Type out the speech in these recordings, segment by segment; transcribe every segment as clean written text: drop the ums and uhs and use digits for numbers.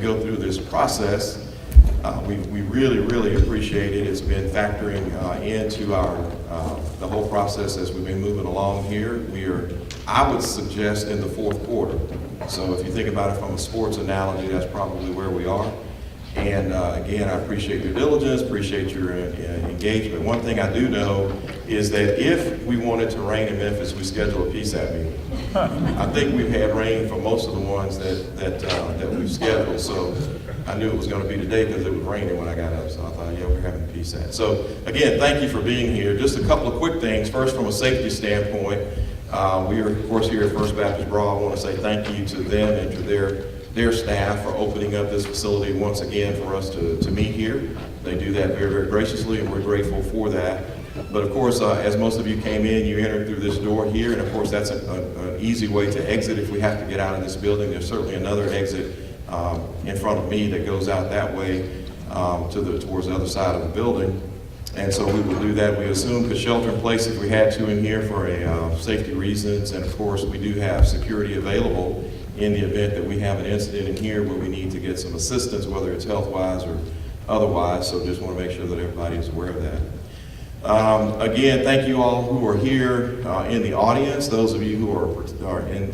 go through this process. We really appreciate it. It's been factoring into the whole process as we've been moving along here. We are, I would suggest, in the fourth quarter. So if you think about it from a sports analogy, that's probably where we are. And again, I appreciate your diligence, appreciate your engagement. One thing I do know is that if we wanted to rain in Memphis, we schedule a PSAT meeting. I think we've had rain for most of the ones that we've scheduled. So I knew it was going to be today because it was raining when I got up. So I thought, yeah, we're having a PSAT. So again, thank you for being here. Just a couple of quick things. First, from a safety standpoint, we are, of course, here at First Baptist Broad. I want to say thank you to them and to their staff for opening up this facility once again for us to meet here. They do that very graciously, and we're grateful for that. But of course, as most of you came in, you entered through this door here, and of course that's an easy way to exit if we have to get out of this building. There's certainly another exit in front of me that goes out that way towards the other side of the building. And so we will do that. We assume could shelter in place if we had to in here for safety reasons, and of course we do have security available in the event that we have an incident in here where we need to get some assistance, whether it's health-wise or otherwise. So just want to make sure that everybody is aware of that. Again, thank you all who are here in the audience. Those of you who are in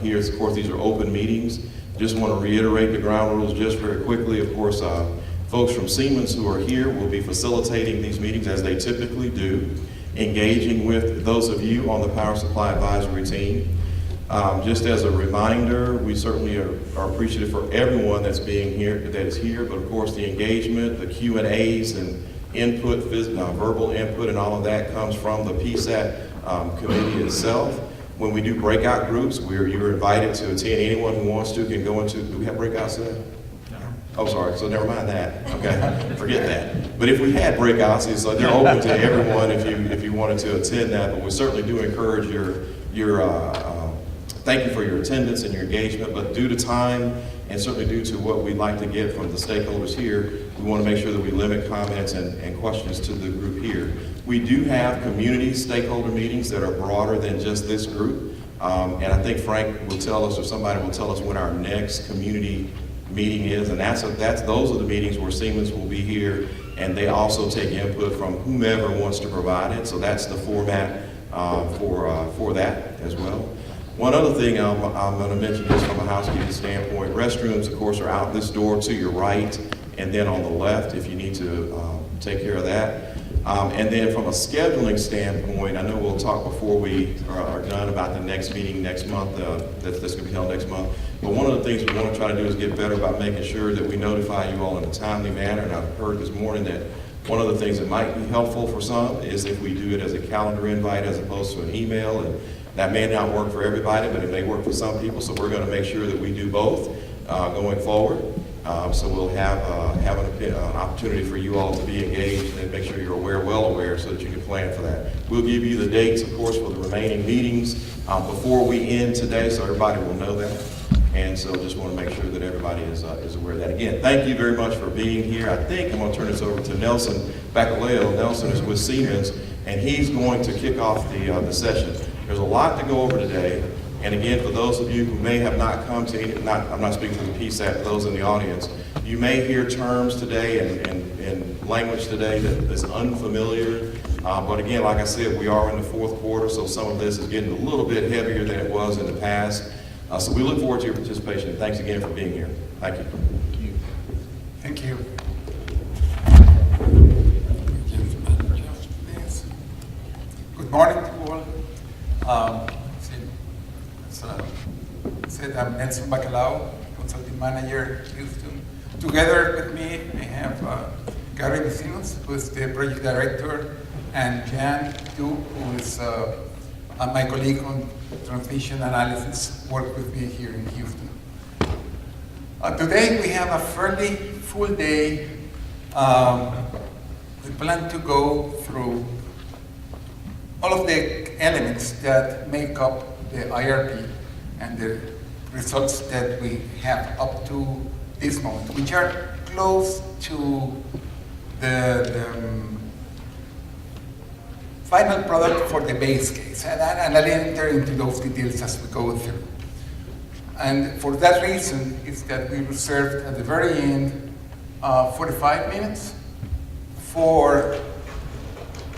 here, of course, these are open meetings. Just want to reiterate the ground rules just very quickly. Of course, folks from Siemens who are here will be facilitating these meetings as they typically do, engaging with those of you on the Power Supply Advisory team. Just as a reminder, we certainly are appreciative for everyone that is here, but of course the engagement, the Q&As and input, verbal input and all of that comes from the PSAT committee itself. When we do breakout groups, you're invited to attend. Anyone who wants to can go into, do we have breakouts today? Oh, sorry, so never mind that. Okay, forget that. But if we had breakouts, so they're open to everyone if you wanted to attend that, but we certainly do encourage thank you for your attendance and your engagement, but due to time and certainly due to what we'd like to get from the stakeholders here, we want to make sure that we limit comments and questions to the group here. We do have community stakeholder meetings that are broader than just this group, and I think Frank will tell us, or somebody will tell us when our next community meeting is, and those are the meetings where Siemens will be here, and they also take input from whomever wants to provide it, so that's the format for that as well. One other thing I'm going to mention just from a housekeeping standpoint, restrooms, of course, are out this door to your right and then on the left if you need to take care of that. And then from a scheduling standpoint, I know we'll talk before we are done about the next meeting next month, that's going to be held next month. But one of the things we want to try to do is get better about making sure that we notify you all in a timely manner. And I've heard this morning that one of the things that might be helpful for some is if we do it as a calendar invite as opposed to an email. And that may not work for everybody, but it may work for some people. So we're going to make sure that we do both going forward. So we'll have an opportunity for you all to be engaged and make sure you're well aware so that you can plan for that. We'll give you the dates, of course, for the remaining meetings before we end today, so everybody will know that. And so just want to make sure that everybody is aware of that. Again, thank you very much for being here. I think I'm going to turn this over to Nelson Bacaleo. Nelson is with Siemens, and he's going to kick off the session. There's a lot to go over today. And again, for those of you who may have not come to, I'm not speaking for the PSAT, for those in the audience, you may hear terms today and language today that is unfamiliar. But again, like I said, we are in the fourth quarter, so some of this is getting a little bit heavier than it was in the past. So we look forward to your participation. Thanks again for being here. Thank you. Thank you. Good morning to all. I'm Nelson Bacalao, Consulting Manager, Houston. Together with me, I have Gary Simmons, who is the Project Director, and Jan Du, who is my colleague on transmission analysis, work with me here in Houston. Today we have a fairly full day. We plan to go through all of the elements that make up the IRP and the results that we have up to this moment, which are close to the final product for the base case. And I'll enter into those details as we go through. And for that reason, is that we reserved at the very end 45 minutes for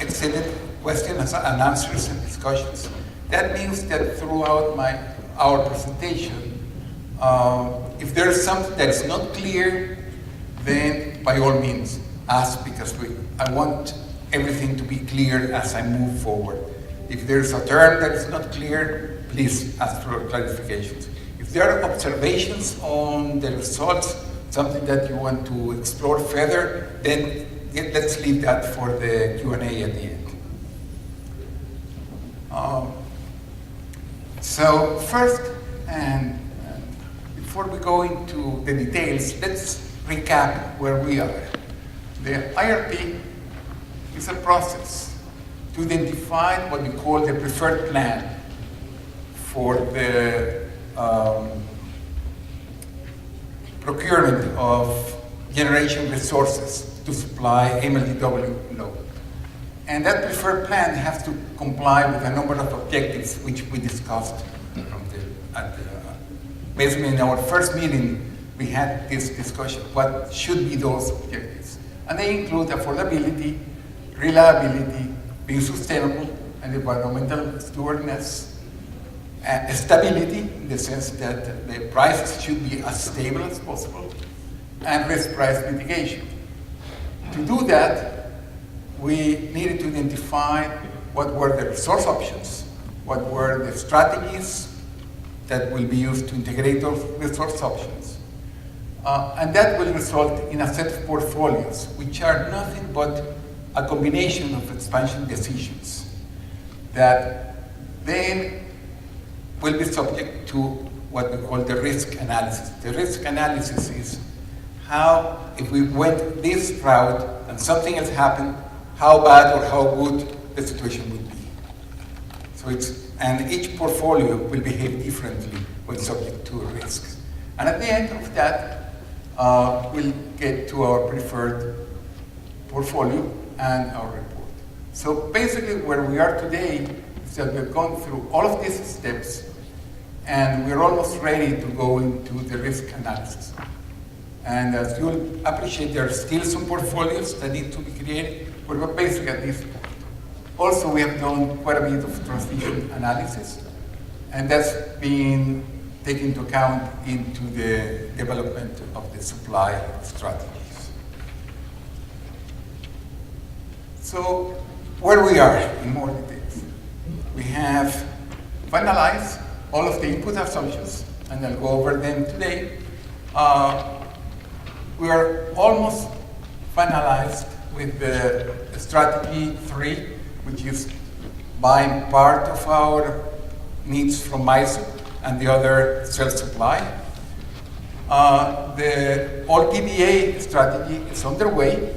extended questions and answers and discussions. That means that throughout our presentation, if there is something that is not clear, then by all means ask, because I want everything to be clear as I move forward. If there's a term that is not clear, please ask for clarifications. If there are observations on the results, something that you want to explore further, then let's leave that for the Q&A at the end. So first, and before we go into the details, let's recap where we are. The IRP is a process to identify what we call the preferred plan for the procurement of generation resources to supply MLGW load. And that preferred plan has to comply with a number of objectives which we discussed basically in our first meeting. We had this discussion, what should be those objectives? And they include affordability, reliability, being sustainable, and environmental stewardness, stability, in the sense that the prices should be as stable as possible, and risk price mitigation. To do that, we needed to identify what were the resource options, what were the strategies that will be used to integrate those resource options. And that will result in a set of portfolios, which are nothing but a combination of expansion decisions that then will be subject to what we call the risk analysis. The risk analysis is how, if we went this route and something else happened, how bad or how good the situation would be. So and each portfolio will behave differently when subject to risks. And at the end of that, we'll get to our preferred portfolio and our report. So basically where we are today is that we've gone through all of these steps and we're almost ready to go into the risk analysis. And as you'll appreciate, there are still some portfolios that need to be created, but we're basically at this point. Also, we have done quite a bit of transition analysis, and that's been taken into account into the development of the supply strategies. So, where we are in more details. We have finalized all of the input assumptions, and I'll go over them today. We are almost finalized with the strategy 3, which is buying part of our needs from MISO and the other self-supply. The all PPA strategy is underway,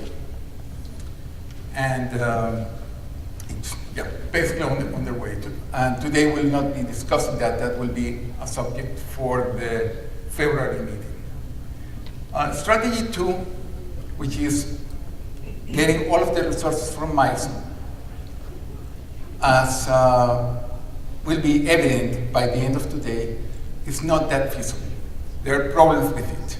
and it's basically underway. And today we'll not be discussing that. That will be a subject for the February meeting. Strategy 2, which is getting all of the resources from MISO, as will be evident by the end of today, is not that feasible. There are problems with it.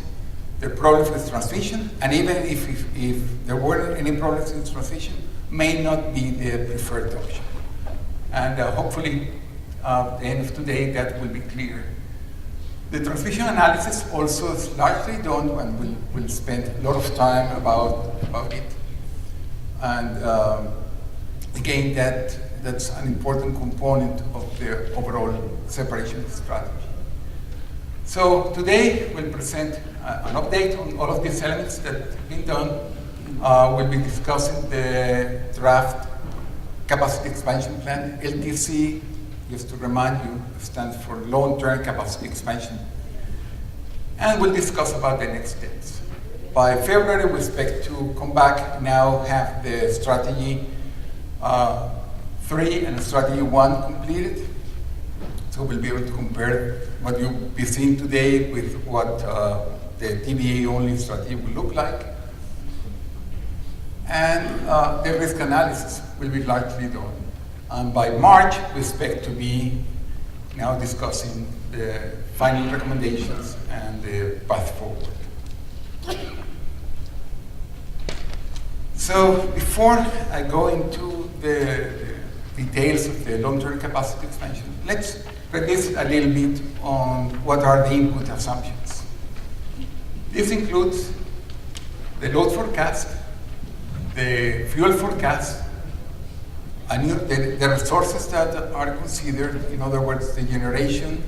There are problems with transmission, and even if there weren't any problems in transmission, may not be the preferred option. And hopefully, at the end of today, that will be clear. The transmission analysis also is largely done, and we'll spend a lot of time about it. And again, that's an important component of the overall separation strategy. So today we'll present an update on all of these elements that have been done. We'll be discussing the draft capacity expansion plan, LTC. Just to remind you, stands for long-term capacity expansion. And we'll discuss about the next steps. By February, we expect to come back, now have the strategy 3 and strategy 1 completed. So we'll be able to compare what you'll be seeing today with what the TVA-only strategy will look like. And the risk analysis will be largely done. And by March, we expect to be now discussing the final recommendations and the path forward. So before I go into the details of the long-term capacity expansion, let's revisit a little bit on what are the input assumptions. This includes the load forecast, the fuel forecast, and the resources that are considered, in other words, the generation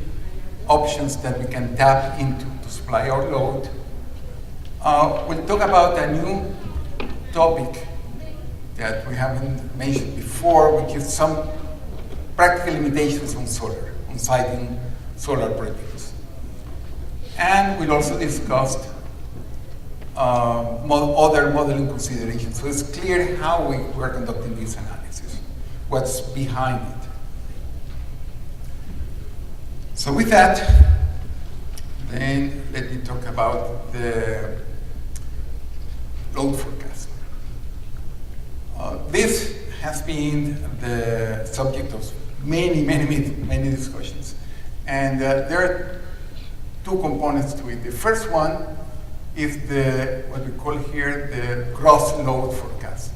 options that we can tap into to supply our load. We'll talk about a new topic that we haven't mentioned before, which is some practical limitations on solar, on siting solar projects. And we'll also discuss other modeling considerations. So it's clear how we're conducting this analysis, what's behind it. So with that, then let me talk about the load forecast. This has been the subject of many discussions. And there are two components to it. The first one is what we call here the gross load forecast.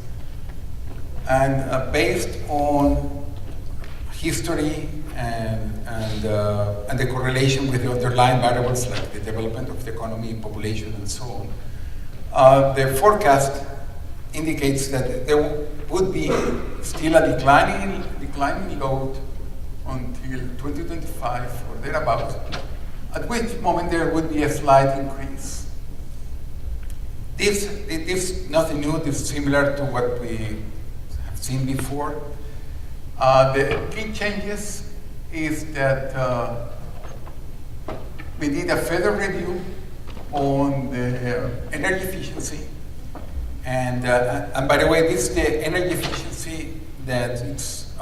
And based on history and the correlation with the underlying variables like the development of the economy, population, and so on, the forecast indicates that there would be still a declining load until 2025 or thereabouts, at which moment there would be a slight increase. This is nothing new. This is similar to what we have seen before. The key changes is that we did a further review on the energy efficiency. And by the way, this is the energy efficiency that it's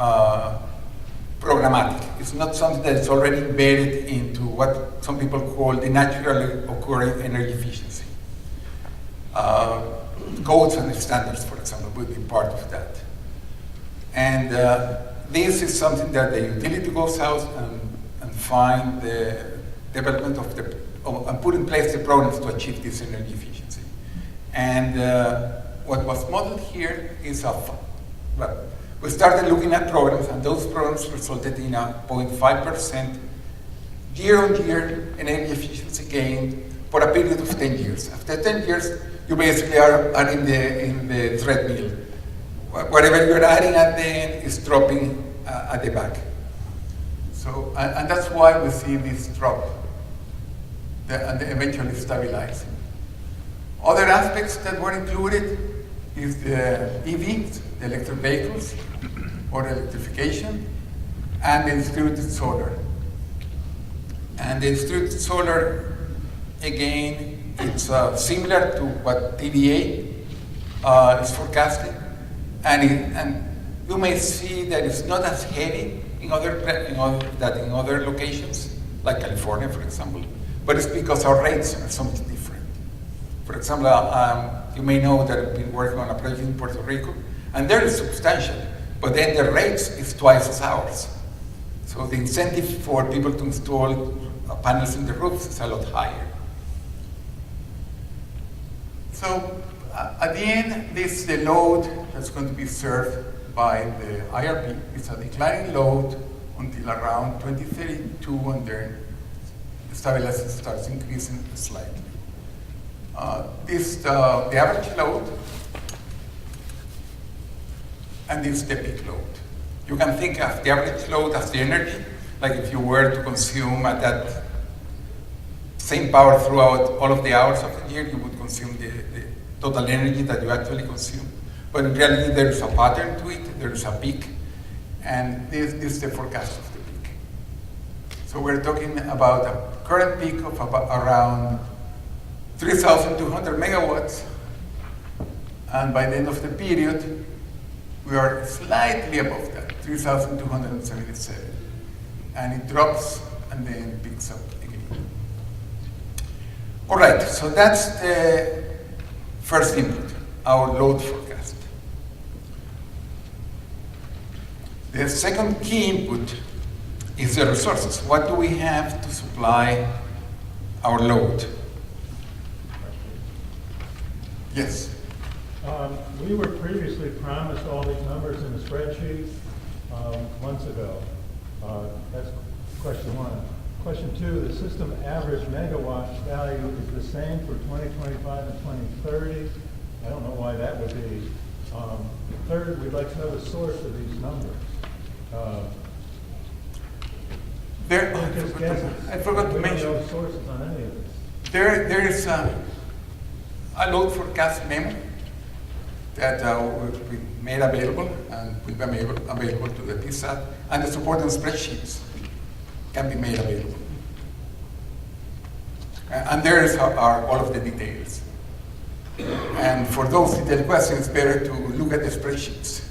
programmatic. It's not something that is already embedded into what some people call the naturally occurring energy efficiency. Codes and standards, for example, would be part of that. And this is something that the utility goes out and find the development of and put in place the programs to achieve this energy efficiency. And what was modeled here is we started looking at programs, and those programs resulted in a 0.5% year-on-year energy efficiency gain for a period of 10 years. After 10 years, you basically are in the treadmill. Whatever you're adding at the end is dropping at the back. So, and that's why we see this drop, and eventually stabilizing. Other aspects that were included is the EVs, the electric vehicles, or electrification, and the distributed solar. And the distributed solar, again, it's similar to what TDA is forecasting, and you may see that it's not as heavy in other locations, like California, for example, but it's because our rates are something different. For example, you may know that I've been working on a project in Puerto Rico, and there is substantial, but then the rates is twice as ours. So the incentive for people to install panels in the roofs is a lot higher. So at the end, this is the load that's going to be served by the IRP. It's a declining load until around 2032, and then the stabilizer starts increasing slightly. This is the average load, and this is the peak load. You can think of the average load as the energy, like if you were to consume at that same power throughout all of the hours of the year, you would consume the total energy that you actually consume. But in reality, there is a pattern to it, there is a peak, and this is the forecast of the peak. So we're talking about a current peak of around 3,200 megawatts, and by the end of the period, we are slightly above that, 3,277. And it drops and then picks up again. All right, so that's the first input, our load forecast. The second key input is the resources. What do we have to supply our load? Yes. We were previously promised all these numbers in the spreadsheet months ago. That's question one. Question two, the system average megawatt value is the same for 2025 and 2030. I don't know why that would be. Third, we'd like to know the source of these numbers. I forgot to mention. We don't know sources on any of this. There is a load forecast memo that will be made available and will be available to the PSAT, and the supporting spreadsheets can be made available. And there are all of the details. And for those detailed questions, it's better to look at the spreadsheets.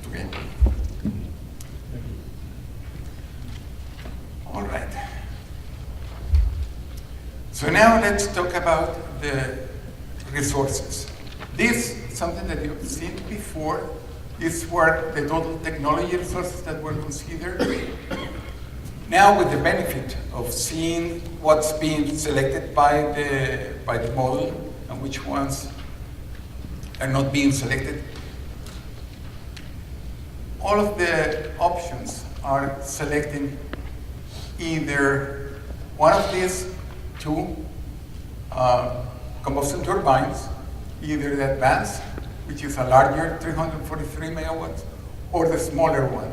Okay. All right. So now let's talk about the resources. This is something that you've seen before. These were the total technology resources that were considered. Now, with the benefit of seeing what's being selected by the model and which ones are not being selected, all of the options are selecting either one of these two combustion turbines, either the advanced, which is a larger 343 megawatts, or the smaller one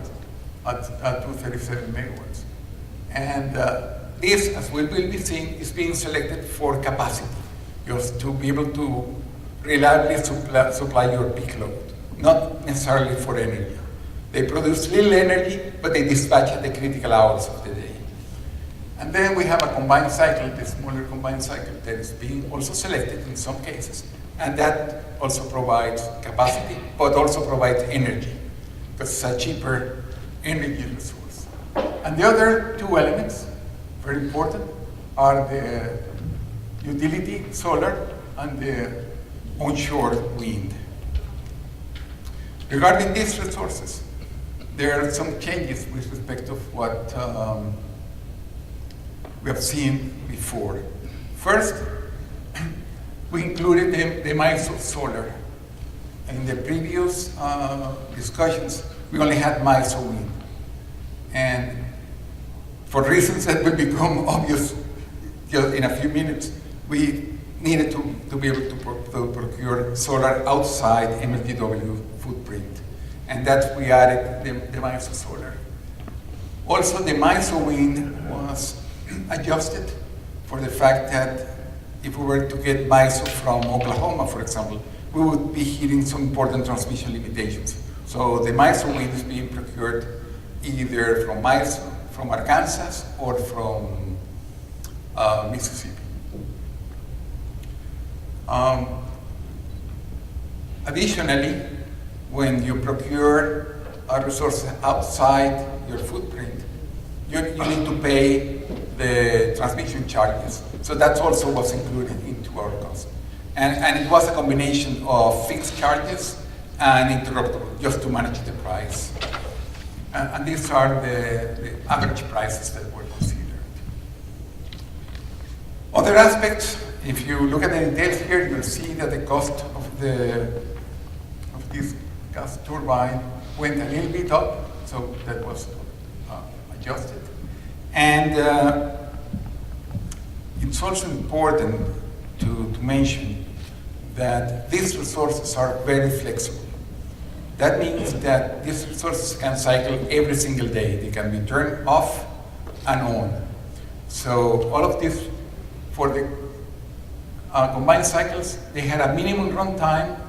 at 237 megawatts. And this, as we will be seeing, is being selected for capacity, just to be able to reliably supply your peak load, not necessarily for energy. They produce little energy, but they dispatch at the critical hours of the day. And then we have a combined cycle, the smaller combined cycle, that is being also selected in some cases. And that also provides capacity, but also provides energy, because it's a cheaper energy resource. And the other two elements, very important, are the utility solar and the onshore wind. Regarding these resources, there are some changes with respect to what we have seen before. First, we included the MISO solar. In the previous discussions, we only had MISO wind. And for reasons that will become obvious just in a few minutes, we needed to be able to procure solar outside MLGW footprint. And that's we added the MISO solar. Also, the MISO wind was adjusted for the fact that if we were to get MISO from Oklahoma, for example, we would be hitting some important transmission limitations. So the MISO wind is being procured either from MISO, from Arkansas, or from Mississippi. Additionally, when you procure a resource outside your footprint, you need to pay the transmission charges. So that also was included into our cost. And it was a combination of fixed charges and interruptible, just to manage the price. And these are the average prices that were considered. Other aspects, if you look at the details here, you'll see that the cost of this gas turbine went a little bit up, so that was adjusted. And it's also important to mention that these resources are very flexible. That means that these resources can cycle every single day. They can be turned off and on. So all of this, for the combined cycles, they had a minimum runtime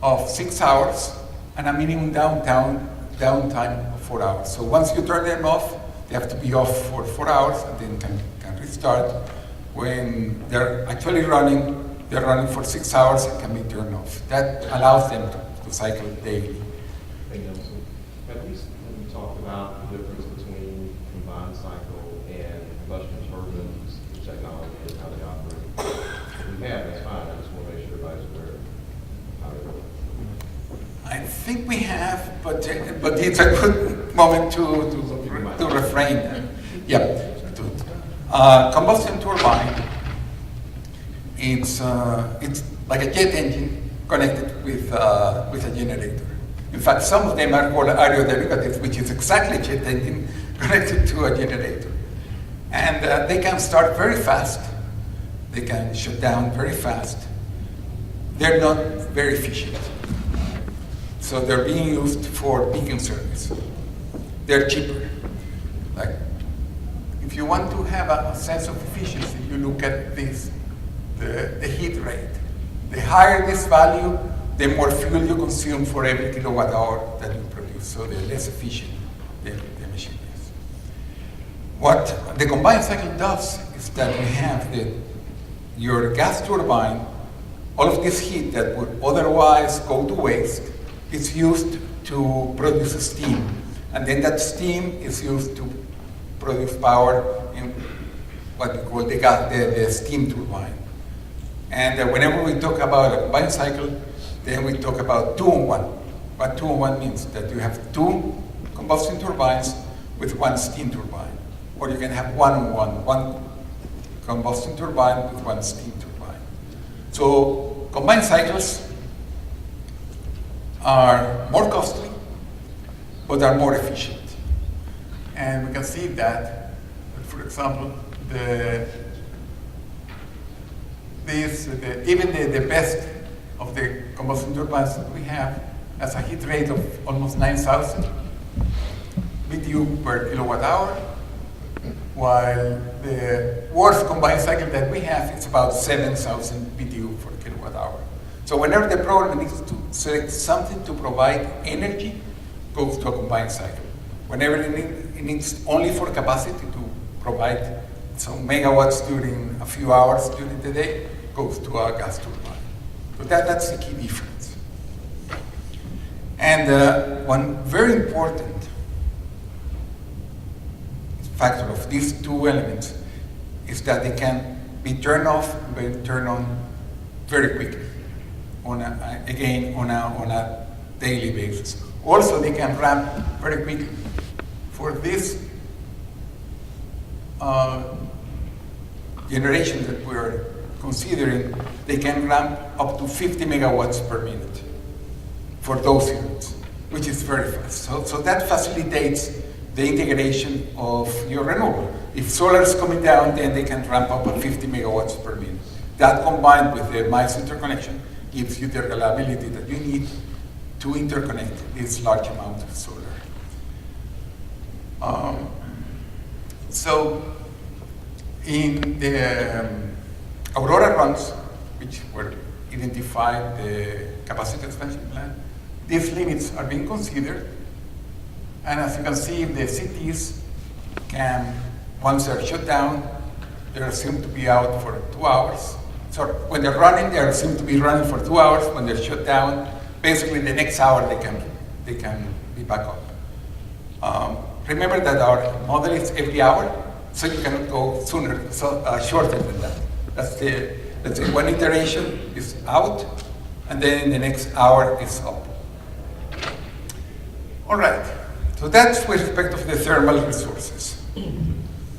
of 6 hours and a minimum downtime of 4 hours. So once you turn them off, they have to be off for 4 hours and then can restart. When they're actually running, they're running for 6 hours and can be turned off. That allows them to cycle daily. Hey, Nelson, have you talked about the difference between combined cycle and combustion turbines, the technology and how they operate? If we have, that's fine. I just want to make sure think we have, but it's a good moment to refrain. Yeah. Combustion turbine, it's like a jet engine connected with a generator. In fact, some of them are called aeroderivatives, which is exactly a jet engine connected to a generator. And they can start very fast. They can shut down very fast. They're not very efficient. So they're being used for beacon service. They're cheaper. Like, if you want to have a sense of efficiency, you look at this, the heat rate. The higher this value, the more fuel you consume for every kilowatt hour that you produce. So the less efficient the machine is. What the combined cycle does is that you have your gas turbine, all of this heat that would otherwise go to waste is used to produce steam. And then that steam is used to produce power in what we call the steam turbine. And whenever we talk about a combined cycle, then we talk about 2-in-1. What 2-in-1 means that you have 2 combustion turbines with 1 steam turbine. Or you can have 1-in-1, 1 combustion turbine with 1 steam turbine. So combined cycles are more costly, but are more efficient. And we can see that, for example, even the best of the combustion turbines that we have has a heat rate of almost 9,000 BTU per kilowatt hour, while the worst combined cycle that we have is about 7,000 BTU per kilowatt hour. So whenever the program needs to select something to provide energy, goes to a combined cycle. Whenever it needs only for capacity to provide some megawatts during a few hours during the day, goes to a gas turbine. So that's the key difference. And one very important factor of these 2 elements is that they can be turned off and be turned on very quickly, on a daily basis. Also, they can ramp very quickly. For this generation that we're considering, they can ramp up to 50 megawatts per minute for those units, which is very fast. So that facilitates the integration of your renewable. If solar is coming down, then they can ramp up at 50 megawatts per minute. That combined with the MICE interconnection gives you the reliability that you need to interconnect this large amount of solar. So in the Aurora runs, which were identified the capacity expansion plan, these limits are being considered. And as you can see, the cities can, once they're shut down, they're assumed to be out for 2 hours. So when they're running, they're assumed to be running for 2 hours. When they're shut down, basically the next hour they can be back up. Remember that our model is every hour, so you cannot go sooner, shorter than that. Let's say one iteration is out, and then the next hour is up. All right, so that's with respect to the thermal resources.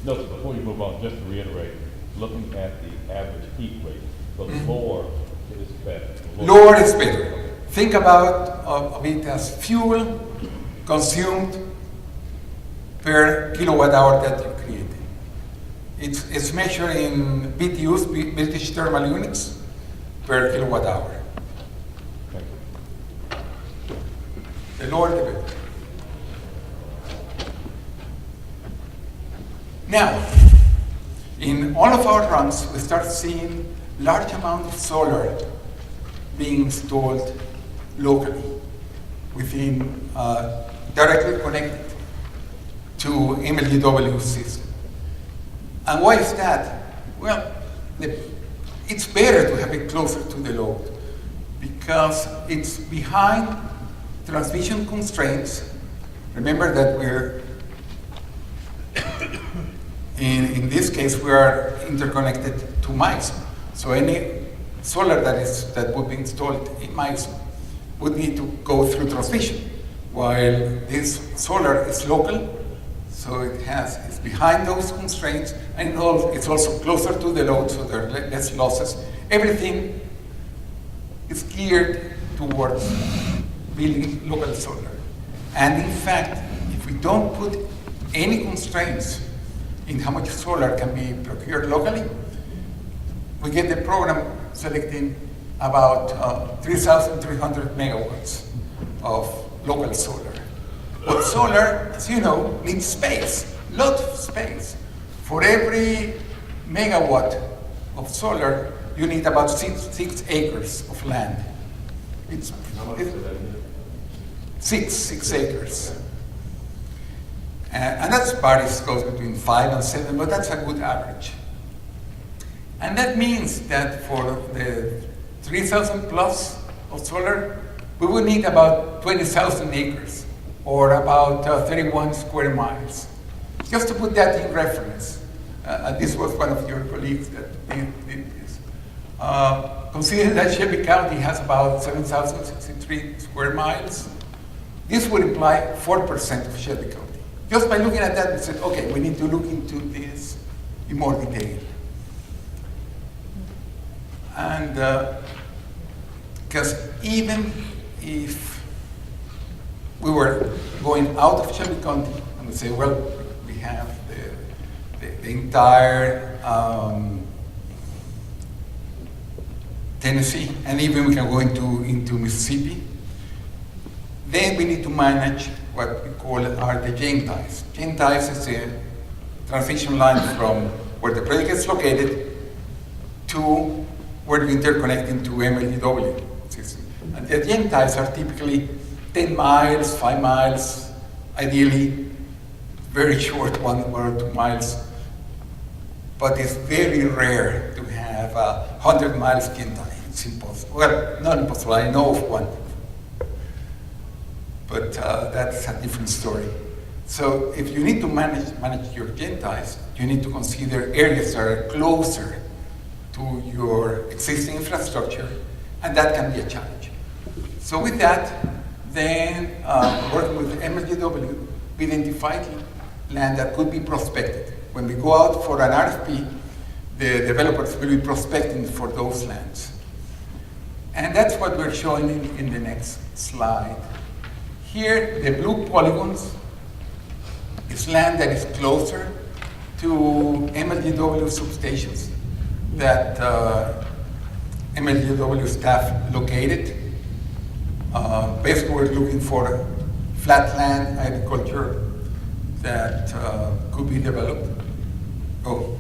No, so before you move on, just to reiterate, looking at the average heat rate, the lower is better. Lower is better. Think of it as fuel consumed per kilowatt hour that you created. It's measured in BTUs, British thermal units, per kilowatt hour. Thank you. The lower the better. Now, in all of our runs, we start seeing large amount of solar being installed locally within, directly connected to MLGW system. And why is that? Well, it's better to have it closer to the load because it's behind transmission constraints. Remember that we're in this case, we are interconnected to MICE. So any solar that would be installed in MICE would need to go through transmission, while this solar is local, so it's behind those constraints, and it's also closer to the load, so there are less losses. Everything is geared towards building local solar. And in fact, if we don't put any constraints in how much solar can be procured locally, we get the program selecting about 3,300 megawatts of local solar. But solar, as you know, needs space, lot of space. For every megawatt of solar, you need about six acres of land. It's six acres. And that's varies, goes between 5 and 7, but that's a good average. And that means that for the 3,000 plus of solar, we would need about 20,000 acres, or about 31 square miles. Just to put that in reference, this was one of your colleagues that did this. Consider that Shelby County has about 7,063 square miles. This would imply 4% of Shelby County. Just by looking at that, we said, okay, we need to look into this in more detail. And because even if we were going out of Shelby County and we say, well, we have the entire Tennessee, and even we can go into Mississippi, then we need to manage what we call are the Jane ties. Jane ties is a transmission line from where the project is located to where we interconnect into MLGW system. And the Jane ties are typically 10 miles, 5 miles, ideally very short, 1 or 2 miles. But it's very rare to have a 100 miles Jane tie. It's impossible. Well, not impossible, I know of one. But that's a different story. So if you need to manage your Jane ties, you need to consider areas that are closer to your existing infrastructure, and that can be a challenge. So with that, then working with MLGW, we identified land that could be prospected. When we go out for an RFP, the developers will be prospecting for those lands. And that's what we're showing in the next slide. Here, the blue polygons is land that is closer to MLGW substations that MLGW staff located. Basically, we're looking for flatland agriculture that could be developed. Oh,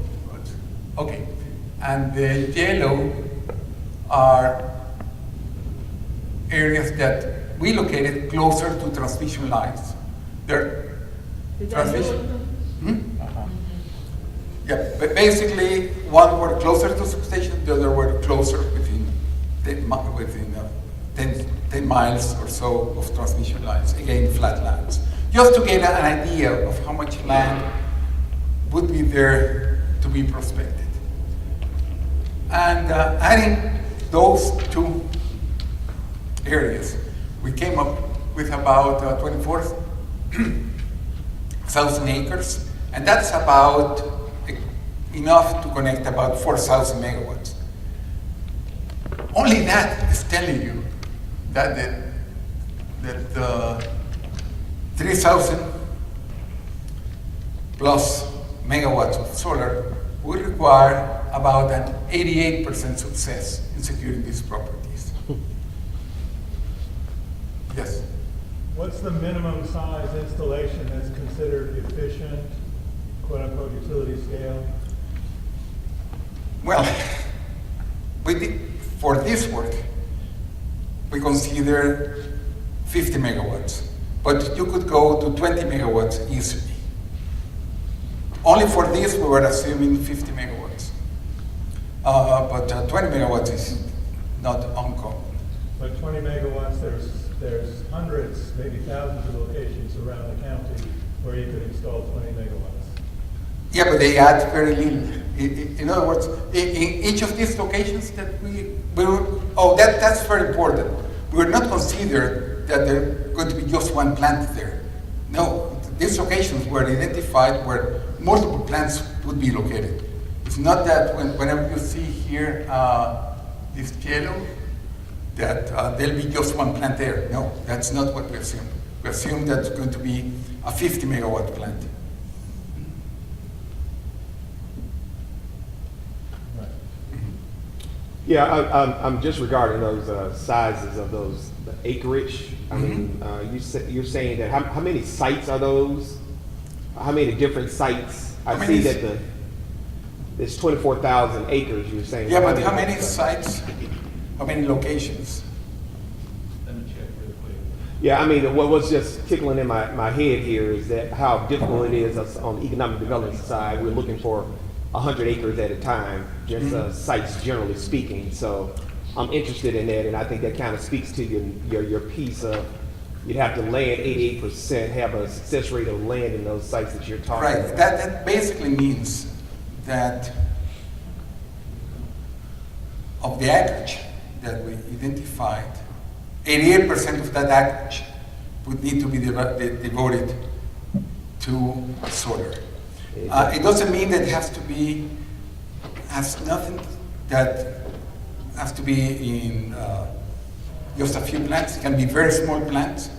okay. And the yellow are areas that we located closer to transmission lines. They're transmission. Yeah, but basically, one were closer to substation, the other were closer within 10 miles or so of transmission lines, again, flat lands. Just to get an idea of how much land would be there to be prospected. And adding those two areas, we came up with about 24,000 acres, and that's about enough to connect about 4,000 megawatts. Only that is telling you that the 3,000 plus megawatts of solar would require about an 88% success in securing these properties. Yes? What's the minimum size installation that's considered efficient, quote unquote, utility scale? Well, for this work, we consider 50 megawatts, but you could go to 20 megawatts easily. Only for this, we were assuming 50 megawatts. But 20 megawatts is not uncommon. But 20 megawatts, there's hundreds, maybe thousands of locations around the county where you could install 20 megawatts. Yeah, but they add very little. In other words, in each of these locations that that's very important. we're not considered that there's going to be just one plant there. No, these locations were identified where multiple plants would be located. It's not that whenever you see here this yellow, that there'll be just one plant there. No, that's not what we assume. We assume that's going to be a 50 megawatt plant. Yeah, I'm just regarding those sizes of those the acreage. I mean, you're saying that how many sites are those? How many different sites? I see that it's 24,000 acres. You're saying. Yeah, but how many sites? How many locations? Let me check real quick. Yeah, I mean, what was just tickling in my head here is that how difficult it is on the economic development side. We're looking for 100 acres at a time, just sites generally speaking. So I'm interested in that, and I think that kind of speaks to your piece of you'd have to land 88%, have a success rate of land in those sites that you're talking Right. about. That basically means that of the acreage that we identified, 88% of that acreage would need to be devoted to solar. It doesn't mean that it has nothing that has to be in just a few plants. It can be very small plants.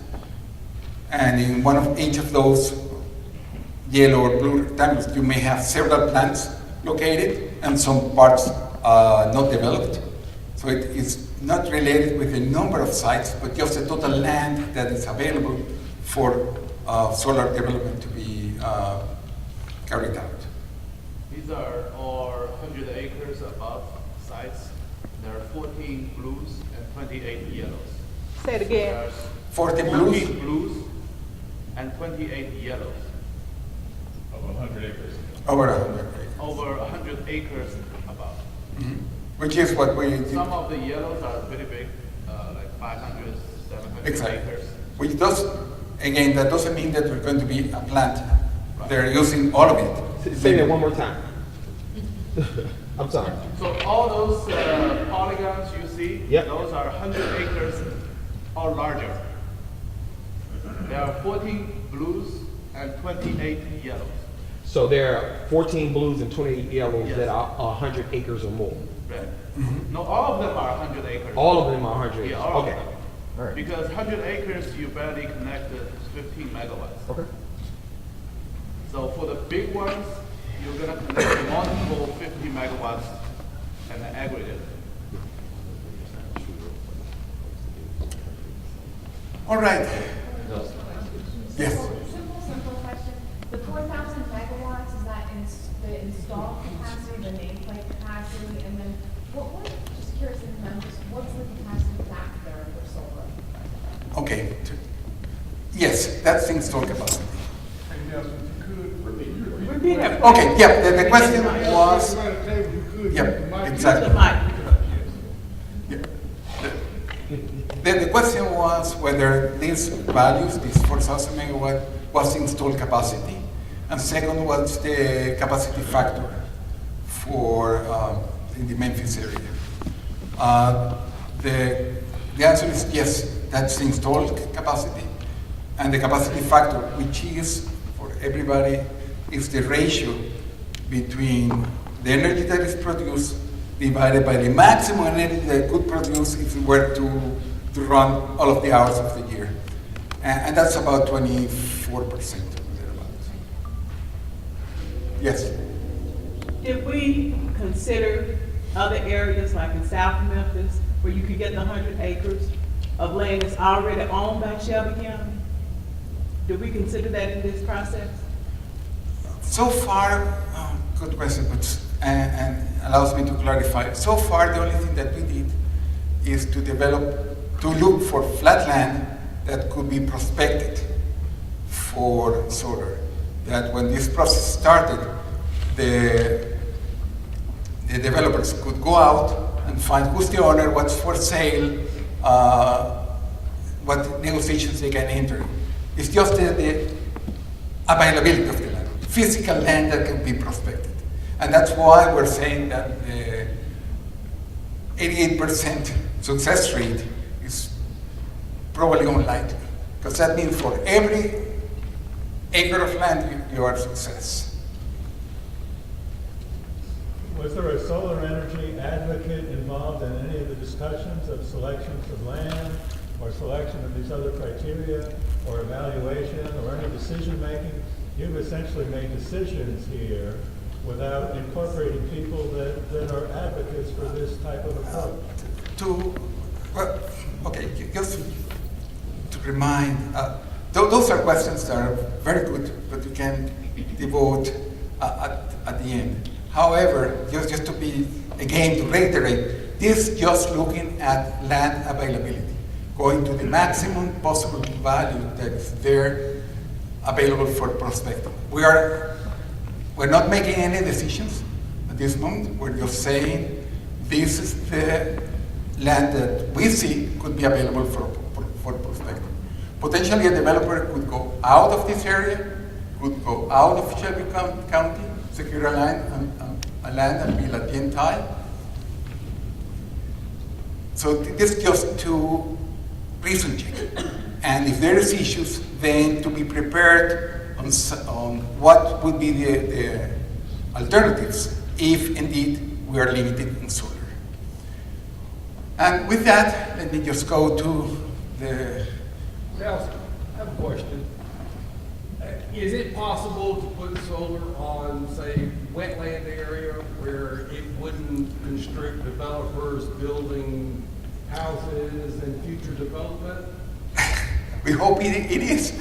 And in one of each of those yellow or blue rectangles, you may have several plants located and some parts not developed. So it is not related with the number of sites, but just the total land that is available for solar development to be carried out. These are all 100 acres above sites. There are 14 blues and 28 yellows. Say it again. There are 40 14 blues and 28 yellows. Over 100 acres. Over 100 acres. Over 100 acres above. Which is what we did. Some of the yellows are very big, like 500, 700 Exactly. acres. Which does, again, that doesn't mean that we're going to be a plant. They're using all of it. Say that one more time. I'm sorry. So all those polygons you see, Yep. those are 100 acres or larger. There are 14 blues and 28 yellows. So there are 14 blues and 28 yellows Yes. that are 100 acres or more. Right. No, all of them are 100 acres. All of them are 100 acres. Yeah, all Okay. of them. All right. Because 100 acres, you barely connect 15 megawatts. Okay. So for the big ones, you're gonna connect multiple 50 megawatts and the aggregate. All right. Yes. Simple question. The 4,000 megawatts, is that the installed capacity, the nameplate capacity? And then just curious in numbers, what's the capacity factor for solar? Okay. Yes, that's the installed capacity. Repeat that. Okay, yeah, the question was, yeah, exactly. Yeah. The question was whether these values, this 4,000 megawatt, was installed capacity. And second was the capacity factor for in the Memphis area. The answer is yes, that's the installed capacity. And the capacity factor, which is, for everybody, is the ratio between the energy that is produced divided by the maximum energy that could produce if we were to run all of the hours of the year. And that's about 24%. Yes. Did we consider other areas like in South Memphis where you could get the 100 acres of land that's already owned by Shelby County? Did we consider that in this process? So far, good question, but and allows me to clarify. So far, the only thing that we did is to look for flat land that could be prospected for solar. That when this process started, the developers could go out and find who's the owner, what's for sale, what negotiations they can enter. It's just the availability of the land, physical land that can be prospected. And that's why we're saying that the 88% success rate is probably unlikely, because that means for every acre of land, you are a success. Was there a solar energy advocate involved in any of the discussions of selections of land or selection of these other criteria or evaluation or any decision-making? You've essentially made decisions here without incorporating people that are advocates for this type of approach. Just to remind, those are questions that are very good, but you can devote at the end. However, just to be, again, to reiterate, this is just looking at land availability, going to the maximum possible value that is there available for prospecting. We're not making any decisions at this moment. We're just saying this is the land that we see could be available for prospecting. Potentially a developer could go out of this area, could go out of Shelby County, secure a land and build a TNTI. So this is just to reason check. And if there is issues, then to be prepared on what would be the alternatives if indeed we are limited in solar. And with that, let me just go to the... Now, I have a question. Is it possible to put solar on, say, wetland area where it wouldn't constrict developers building houses and future development? We hope it is.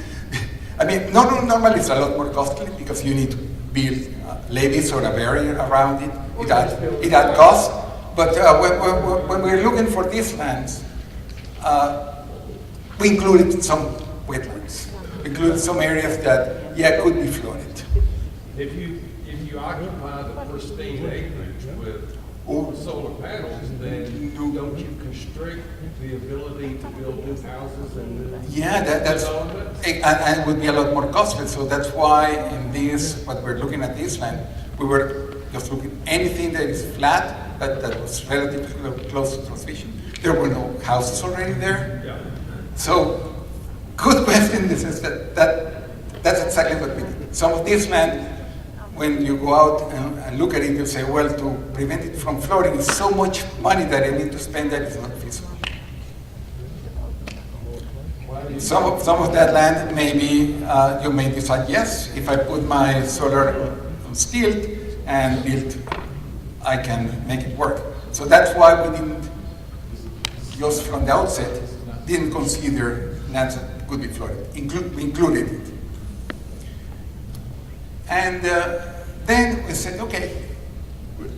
I mean, normally it's a lot more costly because you need to build levees or a barrier around it. It adds cost. But when we're looking for these lands, we included some wetlands. We included some areas that, could be flooded. If you occupy the pristine acreage with solar panels, then don't you constrict the ability to build new houses and that's developments? and it would be a lot more costly. So that's why in this, what we're looking at this land, we were just looking anything that is flat, that was relatively close to transmission. There were no houses already there. Yeah. So, good question. This is that's exactly what we did. Some of this land, when you go out and look at it, you say, well, to prevent it from flooding is so much money that I need to spend that it's not feasible. Some of that land, maybe you may decide, yes, if I put my solar on stilt and build, I can make it work. So that's why we didn't, just from the outset, didn't consider lands that could be flooded. We included it. And then we said, okay,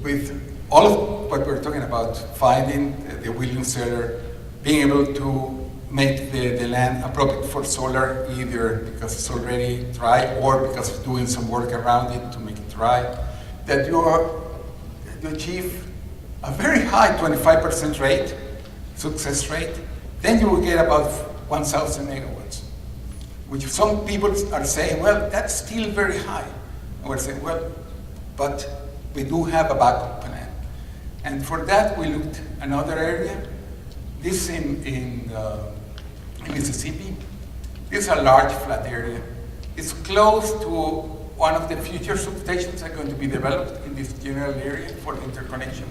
with all of what we're talking about, finding the willing seller, being able to make the land appropriate for solar, either because it's already dry or because it's doing some work around it to make it dry, that you achieve a very high 25% rate, success rate, then you will get about 1,000 megawatts, which some people are saying, well, that's still very high. And we're saying, well, but we do have a backup plan. And for that, we looked another area. This in Mississippi. This is a large flat area. It's close to one of the future substations that are going to be developed in this general area for interconnection.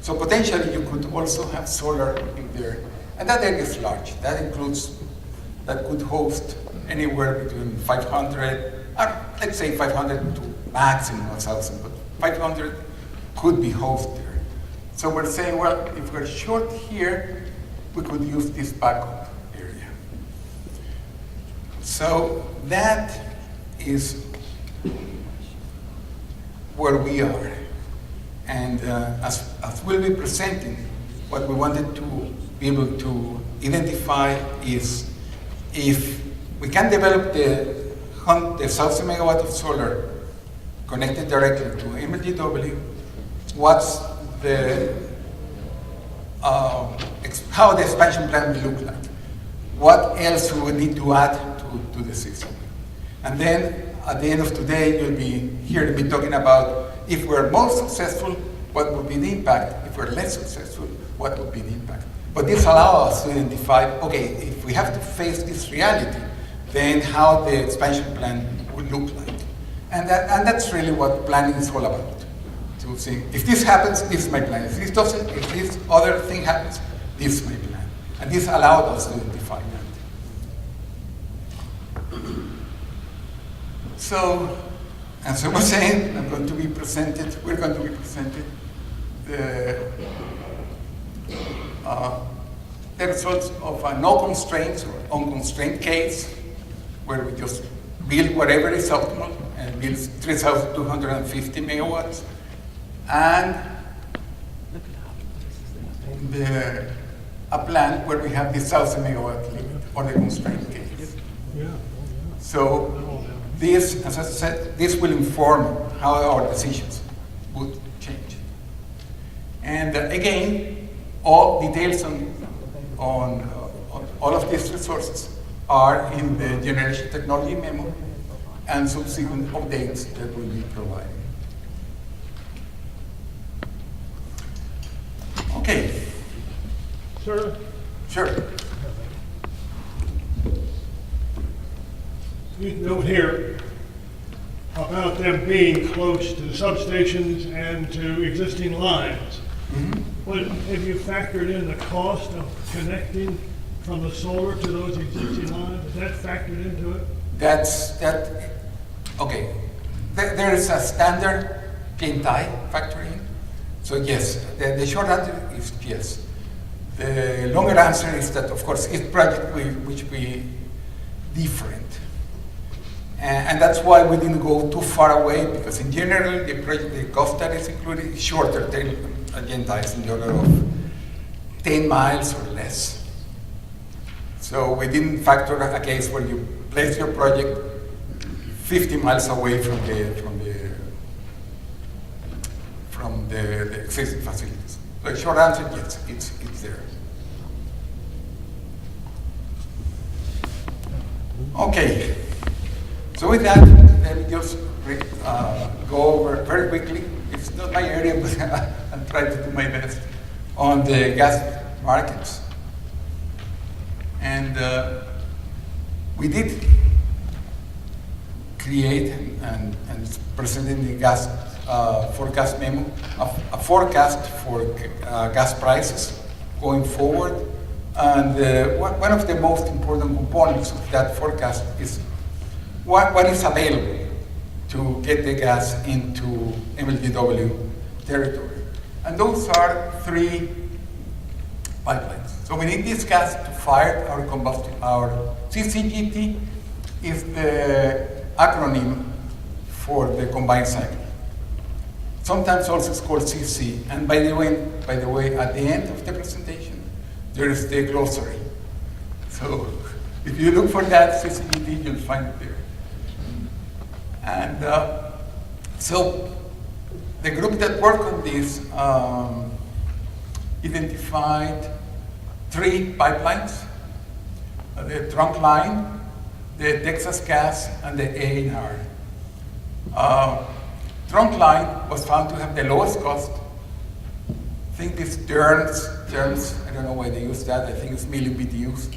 So potentially you could also have solar in there. And that area is large. That could host anywhere between 500, let's say 500 to maximum 1,000, but 500 could be hosted there. So we're saying, well, if we're short here, we could use this backup area. So that is where we are. And as we'll be presenting, what we wanted to be able to identify is if we can develop the 1,000 megawatt of solar connected directly to MLGW, what's how the expansion plan will look like. What else we would need to add to the system. And then at the end of today, you'll be hearing me talking about if we're more successful, what would be the impact? If we're less successful, what would be the impact? But this allows us to identify, okay, if we have to face this reality, then how the expansion plan would look like. And that's really what planning is all about. To see, if this happens, this is my plan. If this doesn't, if this other thing happens, this is my plan. And this allowed us to identify that. So, as I was saying, we're going to be presented the results of a no constraints or unconstrained case, where we just build whatever is optimal and build 3,250 megawatts, and a plan where we have this 1,000 megawatt limit for the constrained case. So this, as I said, this will inform how our decisions would change. And again, all details on all of these resources are in the generation technology memo and subsequent updates that will be provided. Okay. Sir? Sure. You note here about them being close to substations and to existing lines. Mm-hmm. But have you factored in the cost of connecting from the solar to those existing lines? Is that factored into it? Okay. There is a standard P&I factoring. So yes, the short answer is yes. The longer answer is that, of course, each project which be different. And that's why we didn't go too far away, because in general, the cost that is included is shorter than agendas in the order of 10 miles or less. So we didn't factor a case where you place your project 50 miles away from the existing facilities. So the short answer, yes, it's there. Okay. So with that, let me just go over very quickly. It's not my area, but I'll try to do my best on the gas markets. And we did create and present in the gas forecast memo a forecast for gas prices going forward. And one of the most important components of that forecast is what is available to get the gas into MLGW territory. And those are 3 pipelines. So we need this gas to fire our combustion. Our CCGT is the acronym for the combined cycle. Sometimes also it's called CC. And by the way, at the end of the presentation, there is the glossary. So if you look for that CCGT, you'll find it there. And so the group that worked on this identified 3 pipelines, the trunk line, the Texas gas, and the A&R. Trunk line was found to have the lowest cost. I think this terms, I don't know why they use that, I think it's million BTUs.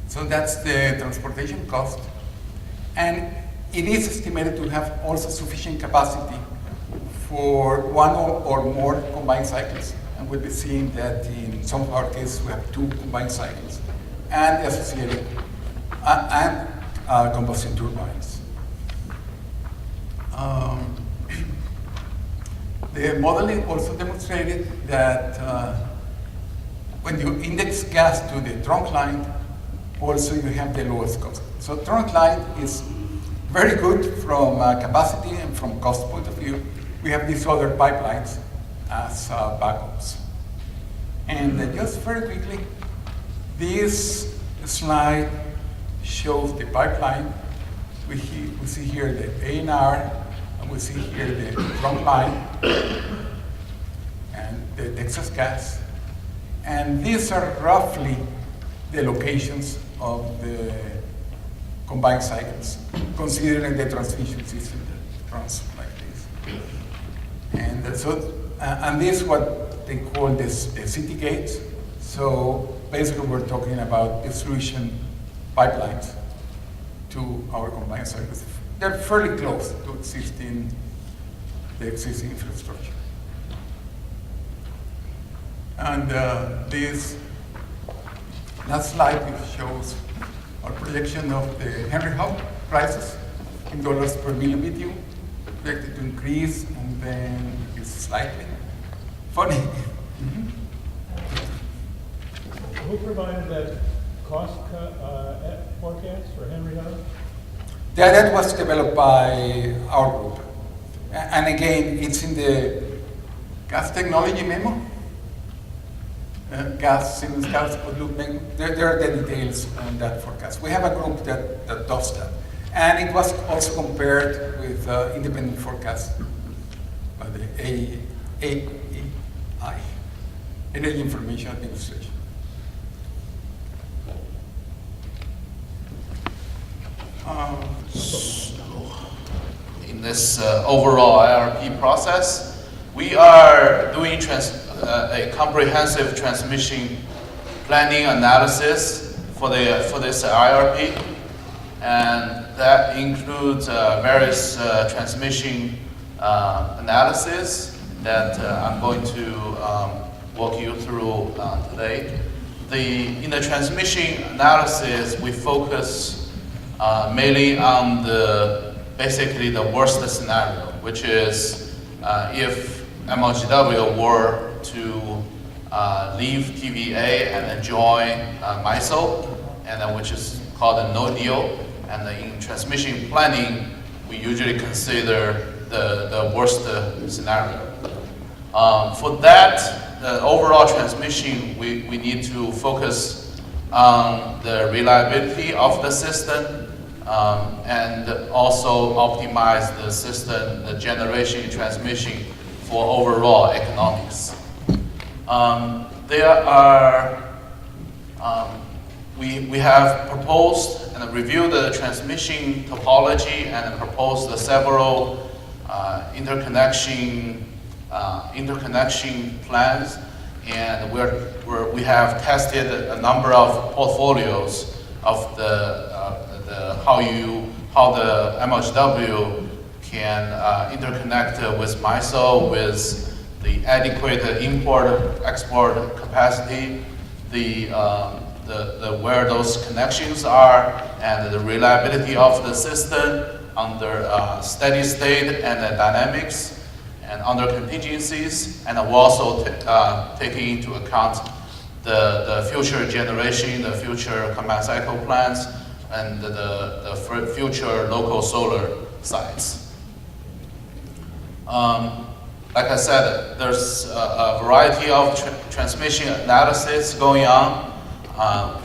So that's the transportation cost. And it is estimated to have also sufficient capacity for 1 or more combined cycles. And we'll be seeing that in some of our cases, we have 2 combined cycles and associated combustion turbines. The modeling also demonstrated that when you index gas to the trunk line, also you have the lowest cost. So trunk line is very good from capacity and from cost point of view. We have these other pipelines as backups. And just very quickly, this slide shows the pipeline. We see here the A&R, and we see here the trunk line, and the Texas gas. And these are roughly the locations of the combined cycles, considering the transmission system that runs like this. And so, and this what what they call the city gates. So basically, we're talking about distribution pipelines to our combined cycles. They're fairly close to the existing infrastructure. And this last slide shows our projection of the Henry Hub prices in dollars per million BTU, projected to increase, and then it's slightly funny. Who provided that cost forecast for Henry Hub? That was developed by our group. And again, it's in the gas technology memo. Gas, Siemens gas, outlook memo. There are the details on that forecast. We have a group that does that. And it was also compared with independent forecasts by the AEI, Energy Information Administration. In this overall IRP process, we are doing a comprehensive transmission planning analysis for this IRP, and that includes various transmission analysis that I'm going to walk you through today. In the transmission analysis, we focus mainly on basically the worst scenario, which is if MLGW were to leave TVA and then join MISO, and then which is called a no deal. And in transmission planning, we usually consider the worst scenario. For that, the overall transmission, we need to focus on the reliability of the system, and also optimize the system, the generation transmission for overall economics. We have proposed and reviewed the transmission topology and proposed several interconnection plans, and we have tested a number of portfolios of how the MLGW can interconnect with MISO with the adequate import-export capacity, where those connections are, and the reliability of the system under steady state and dynamics, and under contingencies, and we're also taking into account the future generation, the future combined cycle plants, and the future local solar sites. Like I said, there's a variety of transmission analysis going on. I'm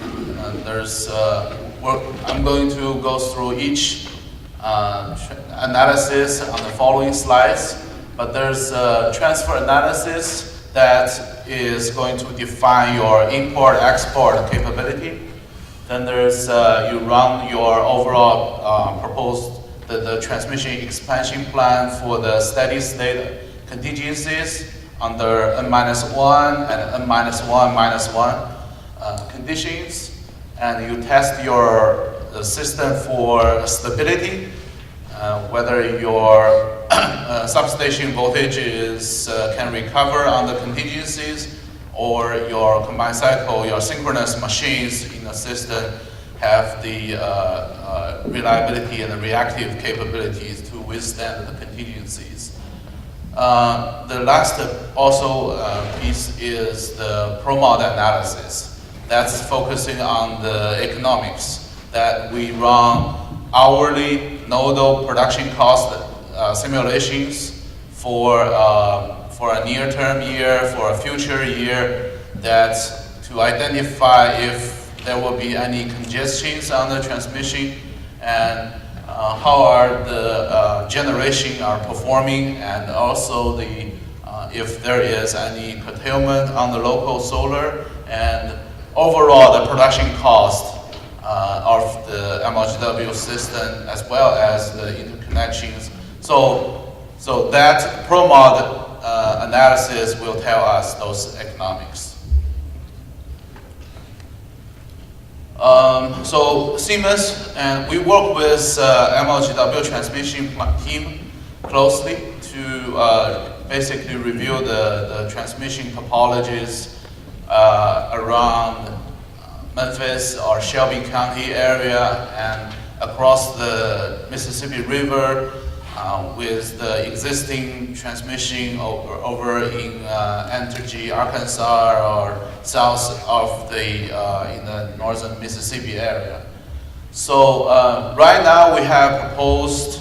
going to go through each analysis on the following slides, but there's a transfer analysis that is going to define your import-export capability. Then there's you run your overall proposed the transmission expansion plan for the steady state contingencies under N-1 and N-1-1 conditions, and you test your system for stability, whether your substation voltage can recover under contingencies, or your combined cycle, your synchronous machines in the system have the reliability and the reactive capabilities to withstand the contingencies. The last piece is the pro-mod analysis. That's focusing on the economics, that we run hourly nodal production cost simulations for a near-term year, for a future year, to identify if there will be any congestions on the transmission, and how are the generation are performing, and also if there is any curtailment on the local solar, and overall the production cost of the MLGW system, as well as the interconnections. So that pro-mod analysis will tell us those economics. So Siemens, and we work with MLGW transmission team closely to basically review the transmission topologies around Memphis or Shelby County area and across the Mississippi River with the existing transmission over in Entergy, Arkansas, or south of in the northern Mississippi area. So right now we have proposed,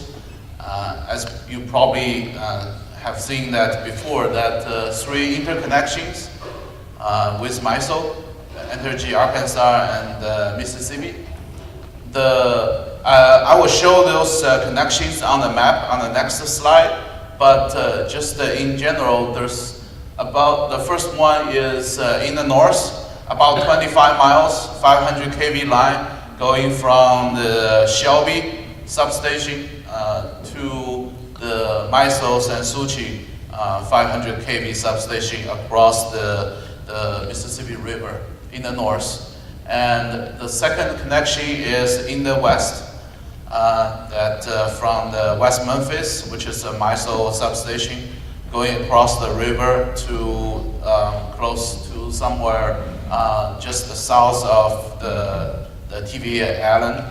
as you probably have seen that before, that 3 interconnections with MISO, Entergy, Arkansas, and Mississippi. I will show those connections on the map on the next slide, but just in general, there's about, the first one is in the north, about 25 miles, 500 kV line going from the Shelby substation to the MISO Sansuchi 500 kV substation across the Mississippi River in the north. And the second connection is in the west, from the West Memphis, which is a MISO substation, going across the river to close to somewhere just south of the TVA Allen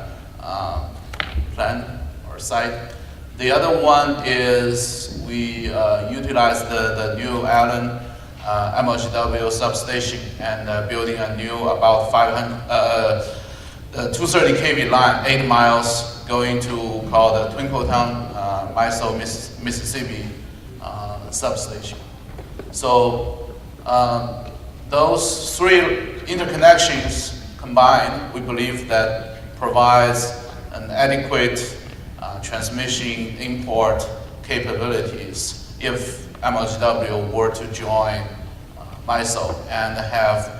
plant or site. The other one is we utilize the new Allen MLGW substation and building a new about 230 kV line, 8 miles, going to call the Twinkletown MISO Mississippi substation. So those 3 interconnections combined, we believe that provides an adequate transmission import capabilities if MLGW were to join MISO and have,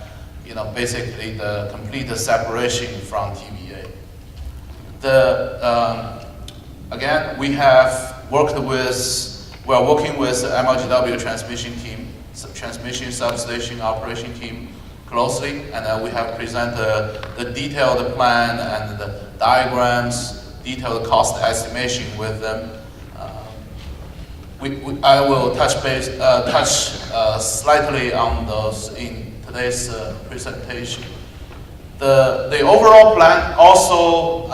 basically the complete separation from TVA. Again, we are working with MLGW transmission team, transmission substation operation team closely, and we have presented the detailed plan and the diagrams, detailed cost estimation with them. I will touch slightly on those in today's presentation. The overall plan also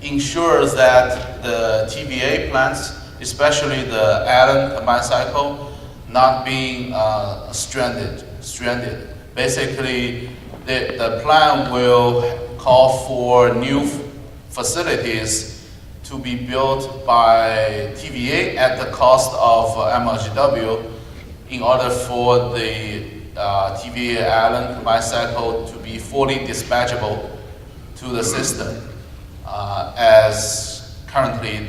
ensures that the TVA plants, especially the Allen combined cycle, not being stranded. Basically, the plan will call for new facilities to be built by TVA at the cost of MLGW in order for the TVA Allen combined cycle to be fully dispatchable to the system as currently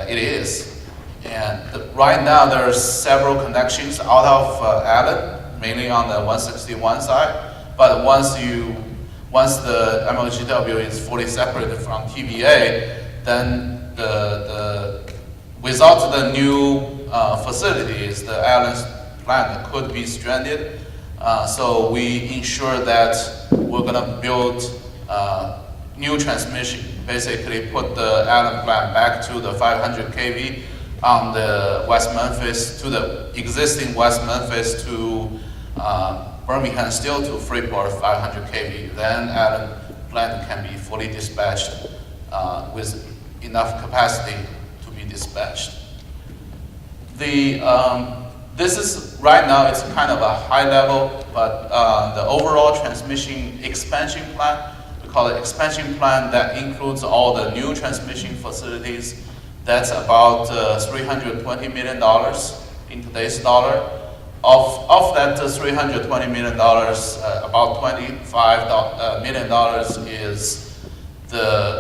it is. And right now there are several connections out of Allen, mainly on the 161 side, but once the MLGW is fully separated from TVA, then without the new facilities, the Allen plant could be stranded. So we ensure that we're going to build new transmission, basically put the Allen plant back to the 500 kV on the West Memphis, to the existing West Memphis to Birmingham, still to Freeport 500 kV. Then Allen plant can be fully dispatched with enough capacity to be dispatched. This is right now, it's kind of a high level, but the overall transmission expansion plan, we call it expansion plan, that includes all the new transmission facilities. That's about $320 million in today's dollar. Of that $320 million, about $25 million is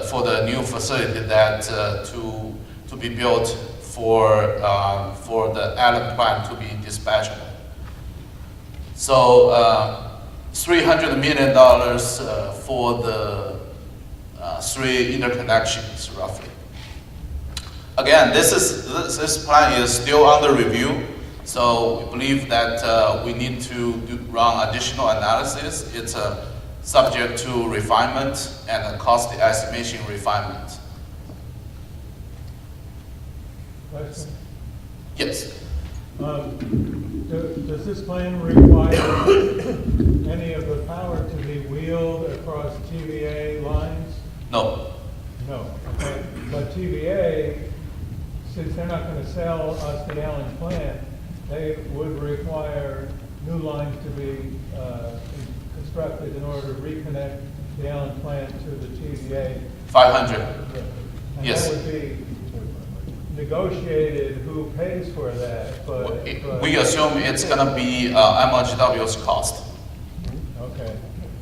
for the new facility that to be built for the Allen plant to be dispatchable. So $300 million for the 3 interconnections, roughly. Again, this plan is still under review, so we believe that we need to run additional analysis. It's subject to refinement and a cost estimation refinement. Question? Yes. Does this plan require any of the power to be wheeled across TVA lines? No. No, okay. But TVA, since they're not going to sell us the Allen plant, they would require new lines to be constructed in order to reconnect the Allen plant to the TVA. 500. And Yes. that would be negotiated who pays for that, but. We assume it's going to be MLGW's cost. Okay,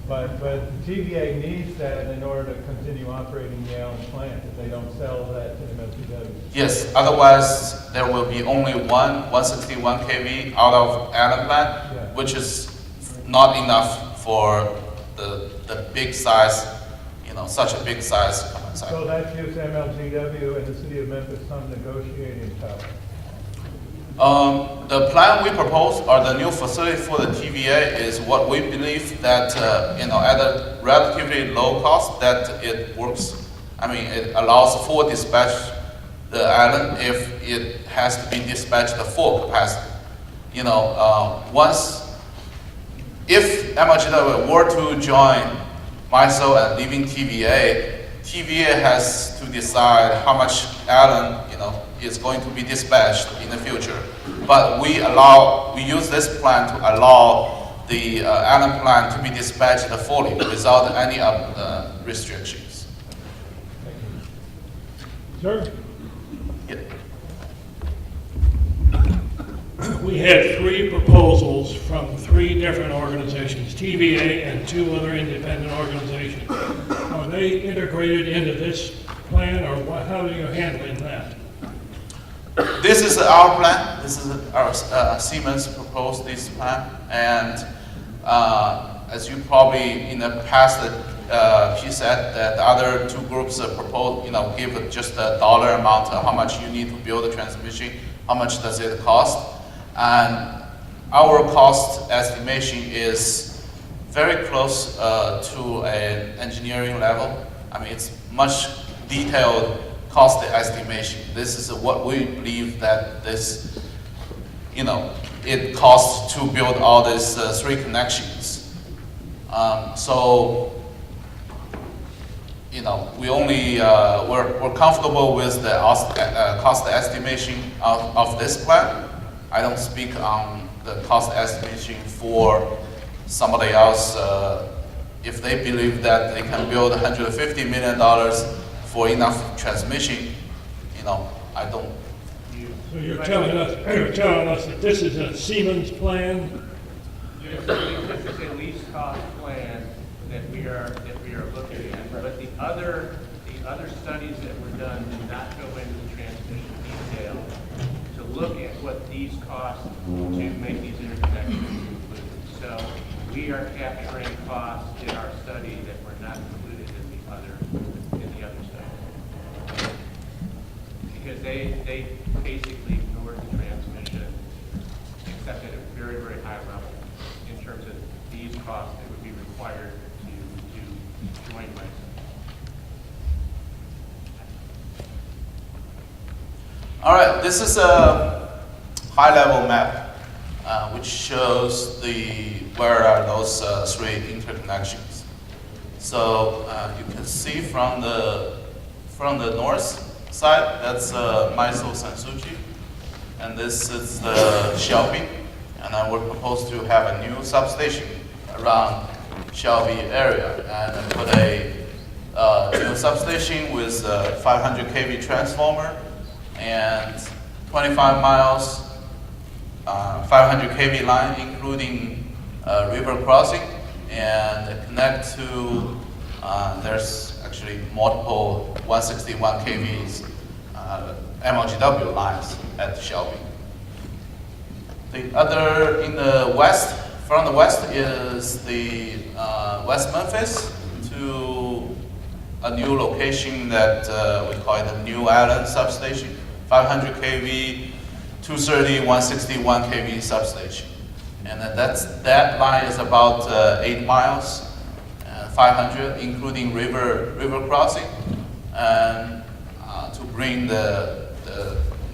but TVA needs that in order to continue operating the Allen plant, if they don't sell that to MLGW. Yes, otherwise there will be only 161 kV out of Allen plant, Yeah. which is not enough for the big size, such a big size common So cycle. that gives MLGW and the city of Memphis some negotiating power. The plan we propose, or the new facility for the TVA, is what we believe that, at a relatively low cost, that it works. I mean, it allows full dispatch the island if it has to be dispatched at full capacity. If MLGW were to join MISO and leaving TVA, TVA has to decide how much Allen, is going to be dispatched in the future. But we use this plan to allow the Allen plant to be dispatched fully without any restrictions. Sir? Yeah. We had 3 proposals from 3 different organizations, TVA and 2 other independent organizations. Are they integrated into this plan, or how are you handling that? This is our plan. This is our Siemens proposed this plan, and as you probably in the past, he said that the other 2 groups propose, give just a dollar amount of how much you need to build a transmission, how much does it cost, and our cost estimation is very close to an engineering level. I mean, it's much detailed cost estimation. This is what we believe that this, it costs to build all these 3 connections. We only, we're comfortable with the cost estimation of this plan. I don't speak on the cost estimation for somebody else. If they believe that they can build $150 million for enough transmission, I don't. So you're telling us that this is a Siemens plan? Yes, this is a least cost plan that we are looking at. But the other studies that were done did not go into the transmission detail to look at what these costs to make these interconnections include. So we are capturing costs in our study that were not included in the other study. Because they basically ignored the transmission, except at a very, very high level in terms of these costs that would be required to join MISO. All right, this is a high-level map which shows where are those 3 interconnections. So you can see from the north side, that's MISO Sansuchi, and this is the Shelby, and then we're proposed to have a new substation around Shelby area, and put a new substation with a 500 kV transformer and 25 miles 500 kV line, including river crossing, and connect to, there's actually multiple 161 kVs MLGW lines at Shelby. The other in the west, from the west is the West Memphis to a new location that we call it a New Island substation, 500 kV, 230, 161 kV substation. And that line is about 8 miles, 500, including river crossing, and to bring the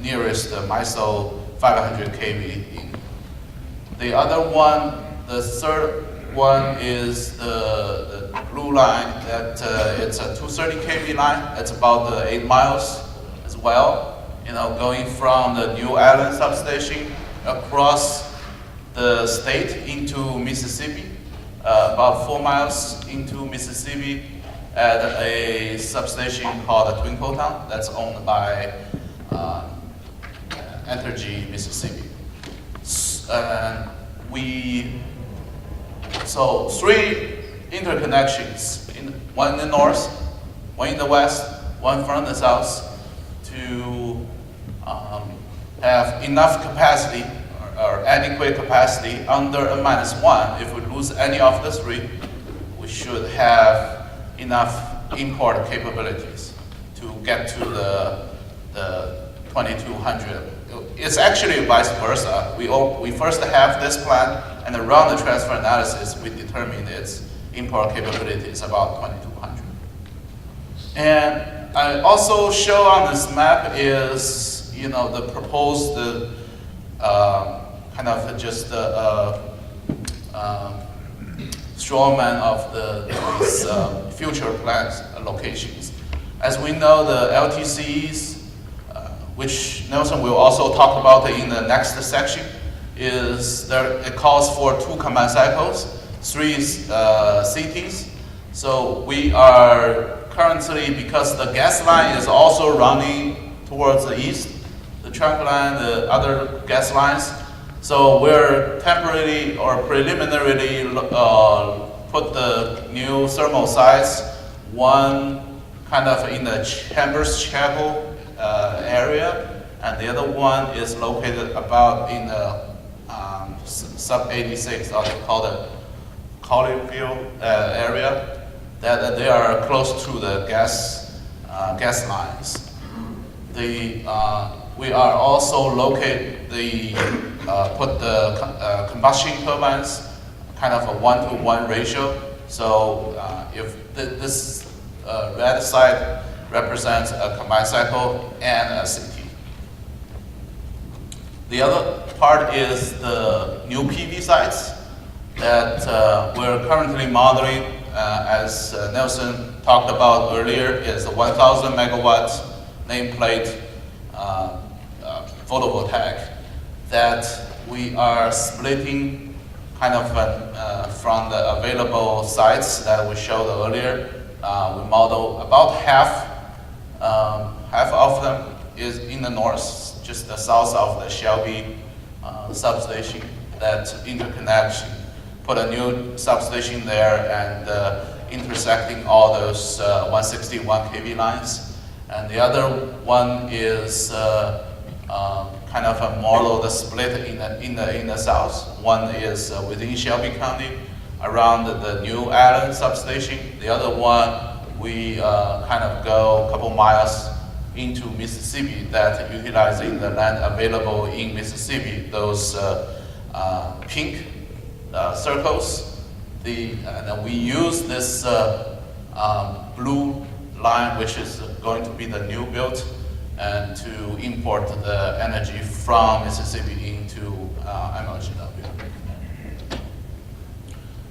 nearest MISO 500 kV in. The other one, the third one is the blue line that it's a 230 kV line. It's about 8 miles as well. You know, going from the New Island substation across the state into Mississippi, about 4 miles into Mississippi at a substation called the Twinkle Town that's owned by Entergy Mississippi. So 3 interconnections, one in the north, one in the west, one from the south, to have enough capacity or adequate capacity under N-1. If we lose any of the 3, we should have enough import capabilities to get to the 2200. It's actually vice versa. We first have this plan, and then run the transfer analysis, we determine its import capabilities about 2200. And I also show on this map is, you know, the proposed kind of just straw man of these future plant locations. As we know, the LTCs, which Nelson will also talk about in the next section, is there. It calls for 2 combined cycles, 3 CTs. So we are currently, because the gas line is also running towards the east, the trunk line, the other gas lines. So we're temporarily or preliminarily put the new thermal sites, one kind of in the Chambers Chapel area, and the other one is located about in the sub-86, also called the Colleyville area, that they are close to the gas lines. We are also put the combustion turbines, kind of a 1-to-1 ratio. So if this red side represents a combined cycle and a CT. The other part is the new PV sites that we're currently modeling, as Nelson talked about earlier, is a 1,000 megawatts nameplate photovoltaic that we are splitting kind of from the available sites that we showed earlier. We model about half of them is in the north, just the south of the Shelby substation. That interconnection, put a new substation there and intersecting all those 161 kV lines. And the other one is kind of a model the split in the south. One is within Shelby County, around the New Island substation. The other one, we kind of go a couple miles into Mississippi, that utilizing the land available in Mississippi, those pink circles. And we use this blue line, which is going to be the new build, and to import the energy from Mississippi into MLGW.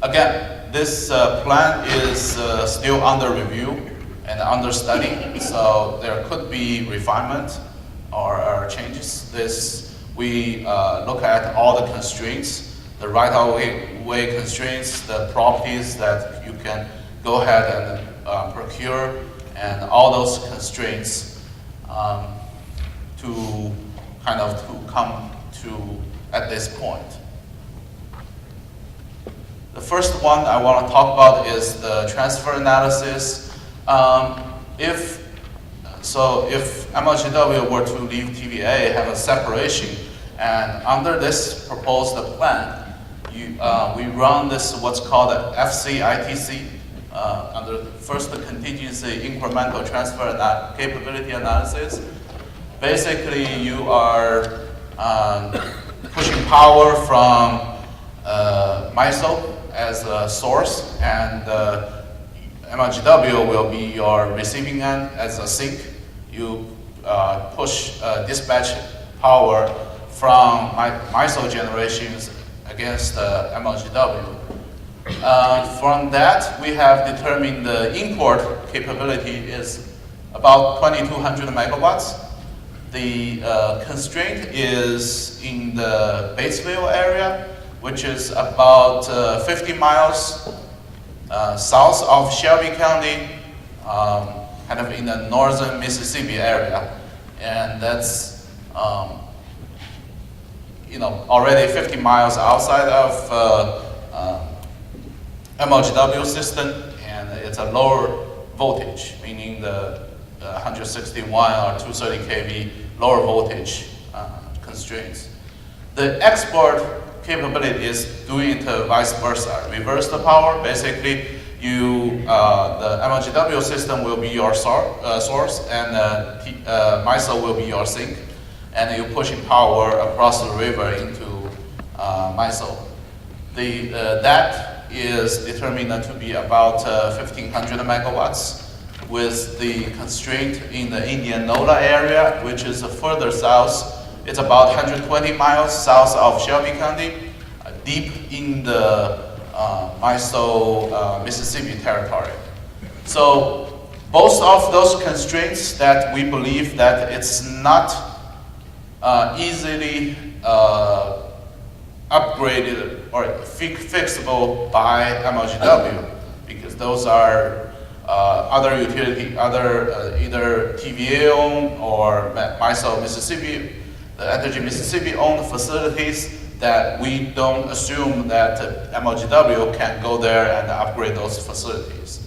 Again, this plan is still under review and under study, so there could be refinement or changes. We look at all the constraints, the right-of-way constraints, the properties that you can go ahead and procure, and all those constraints to come to at this point. The first one I want to talk about is the transfer analysis. If MLGW were to leave TVA, have a separation, and under this proposed plan, we run this what's called an FCITC under first the contingency incremental transfer capability analysis. Basically, you are pushing power from MISO as a source, and MLGW will be your receiving end as a sink. You push dispatch power from MISO generations against MLGW. From that, we have determined the import capability is about 2,200 megawatts. The constraint is in the Batesville area, which is about 50 miles south of Shelby County, kind of in the northern Mississippi area. And that's already 50 miles outside of MLGW system, and it's a lower voltage, meaning the 161 or 230 kV lower voltage constraints. The export capability is doing it vice versa, reverse the power. Basically, the MLGW system will be your source, and MISO will be your sink, and you're pushing power across the river into MISO. That is determined to be about 1,500 megawatts, with the constraint in the Indianola area, which is further south. It's about 120 miles south of Shelby County, deep in the MISO Mississippi territory. So both of those constraints that we believe that it's not easily upgraded or fixable by MLGW, because those are other utility, either TVA owned or MISO Mississippi, the Energy Mississippi owned facilities that we don't assume that MLGW can go there and upgrade those facilities.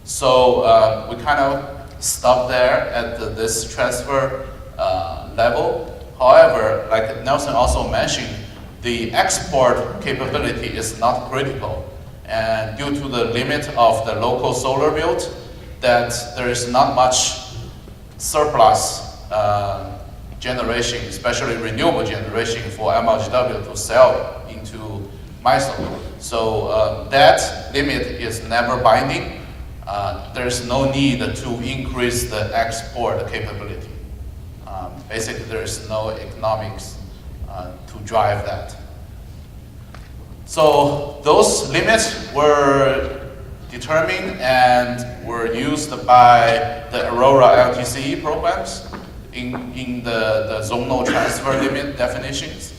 So we kind of stop there at this transfer level. However, like Nelson also mentioned, the export capability is not critical. And due to the limit of the local solar build, that there is not much surplus generation, especially renewable generation for MLGW to sell into MISO. So that limit is never binding. There is no need to increase the export capability. Basically, there is no economics to drive that. So those limits were determined and were used by the Aurora LTCE programs in the zonal transfer limit definitions.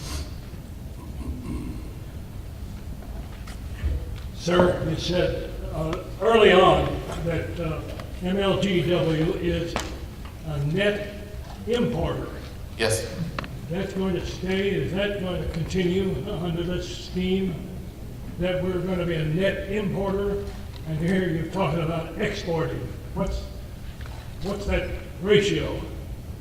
Sir, you said early on that MLGW is a net importer. Yes. That's going to stay, is that going to continue under this scheme, that we're going to be a net importer? And here you're talking about exporting. What's that ratio?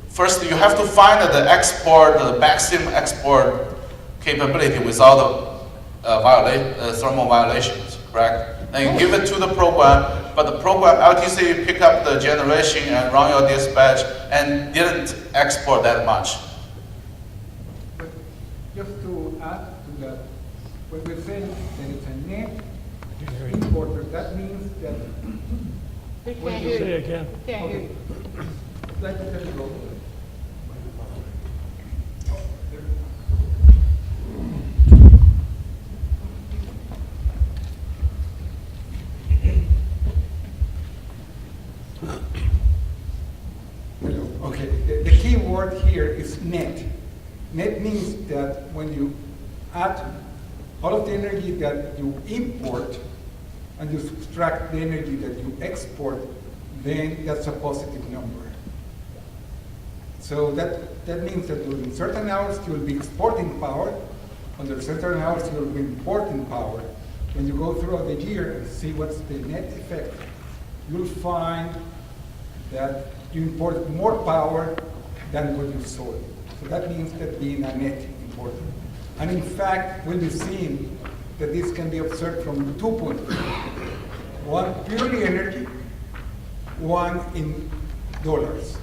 First, you have to find the maximum export capability without thermal violations, correct? Then you give it to the program, but the program LTC pick up the generation and run your dispatch and didn't export that much. Just to add to that, when we're saying that it's a net importer, that means that when you Say again. okay, let me go. Okay, the key word here is net. Net means that when you add all of the energy that you import and you subtract the energy that you export, then that's a positive number. So that means that during certain hours you will be exporting power, under certain hours you will be importing power. When you go throughout the year and see what's the net effect, you'll find that you import more power than what you sold. So that means that being a net importer. And in fact, we'll be seeing that this can be observed from 2 points. one purely energy, one in dollars.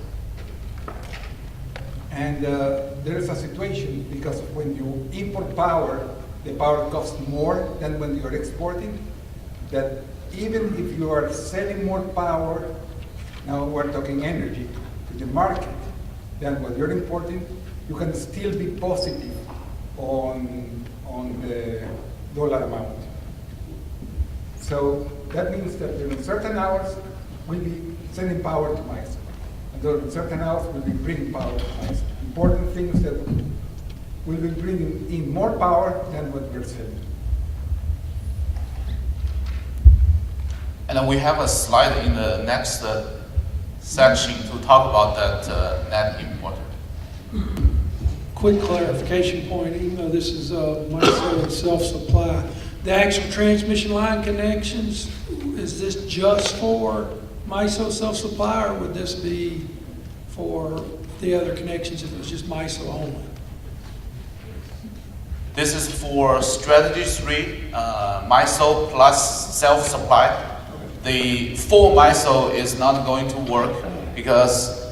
And there is a situation because when you import power, the power costs more than when you're exporting, that even if you are selling more power, now we're talking energy, to the market than what you're importing, you can still be positive on the dollar amount. So that means that during certain hours, we'll be sending power to MISO. And during certain hours, we'll be bringing power to MISO. Important things that we'll be bringing in more power than what we're selling. And then we have a slide in the next section to talk about that net imported. Quick clarification point, even though this is MISO and self-supply, the actual transmission line connections, is this just for MISO self-supply, or would this be for the other connections if it was just MISO only? This is for strategy 3, MISO plus self-supply. The full MISO is not going to work because,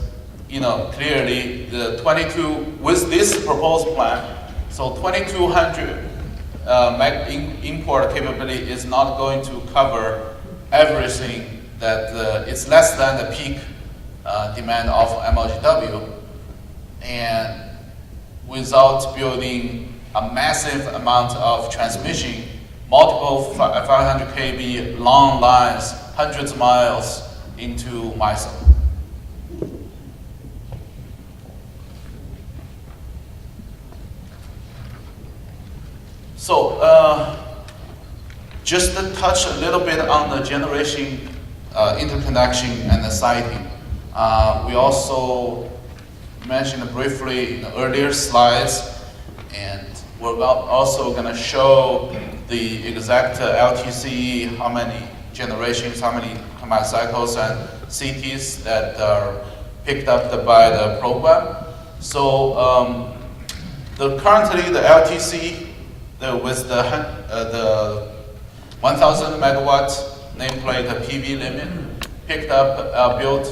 clearly the 22, with this proposed plan, so 2200 import capability is not going to cover everything that it's less than the peak demand of MLGW, and without building a massive amount of transmission, multiple 500 kV long lines, hundreds of miles into MISO. So just to touch a little bit on the generation interconnection and the siting. We also mentioned briefly in the earlier slides, and we're also going to show the exact LTC, how many generations, how many combined cycles and CTs that are picked up by the program. So currently the LTC with the 1,000 megawatt nameplate PV limit picked up, built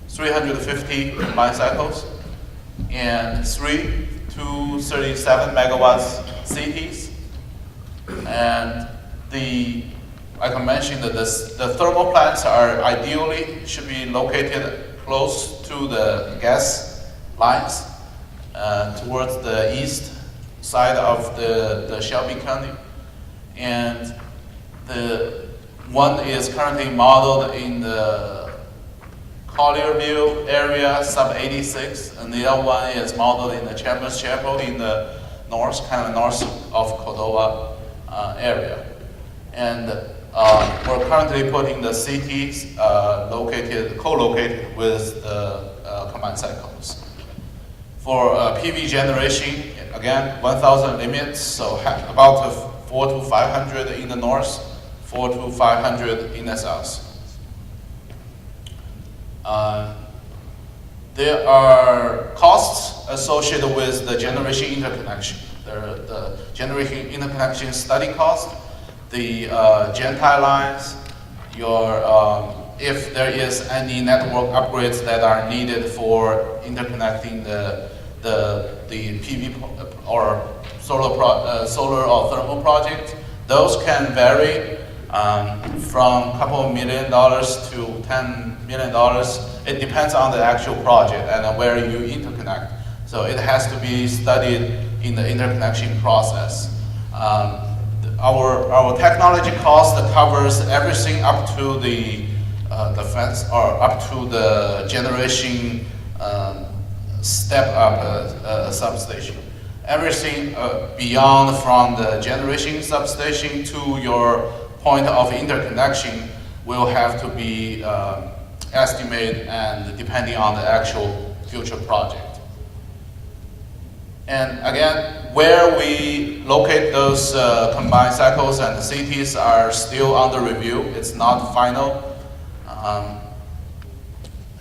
350 combined cycles and 3 237 megawatts CTs. And like I mentioned, the thermal plants are ideally should be located close to the gas lines towards the east side of the Shelby County. And the one is currently modeled in the Collierville area, sub 86, and the other one is modeled in the Chambers Chapel in the north, kind of north of Cordova area. And we're currently putting the CTs co-located with the combined cycles. For PV generation, again, 1,000 limits, so about 400 to 500 in the north, 400 to 500 in the south. There are costs associated with the generation interconnection. The generation interconnection study cost, the gen-tie lines, if there is any network upgrades that are needed for interconnecting the PV or solar or thermal project, those can vary from a couple of $1 million to $10 million. It depends on the actual project and where you interconnect. So it has to be studied in the interconnection process. Our technology cost covers everything up to the fence or up to the generation step-up substation. Everything beyond from the generation substation to your point of interconnection will have to be estimated and depending on the actual future project. And again, where we locate those combined cycles and the CTs are still under review. It's not final.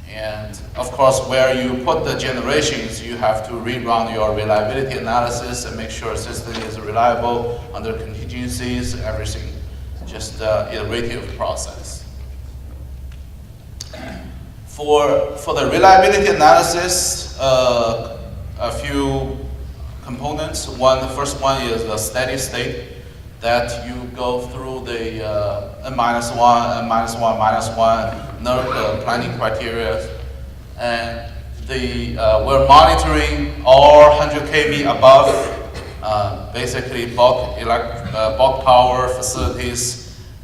And of course, where you put the generations, you have to rerun your reliability analysis and make sure the system is reliable under contingencies, everything just iterative process. For the reliability analysis, a few components. The first one is the steady state, that you go through the N-1, N-1, NERC planning criteria. And we're monitoring all 100 kV above, basically bulk power facilities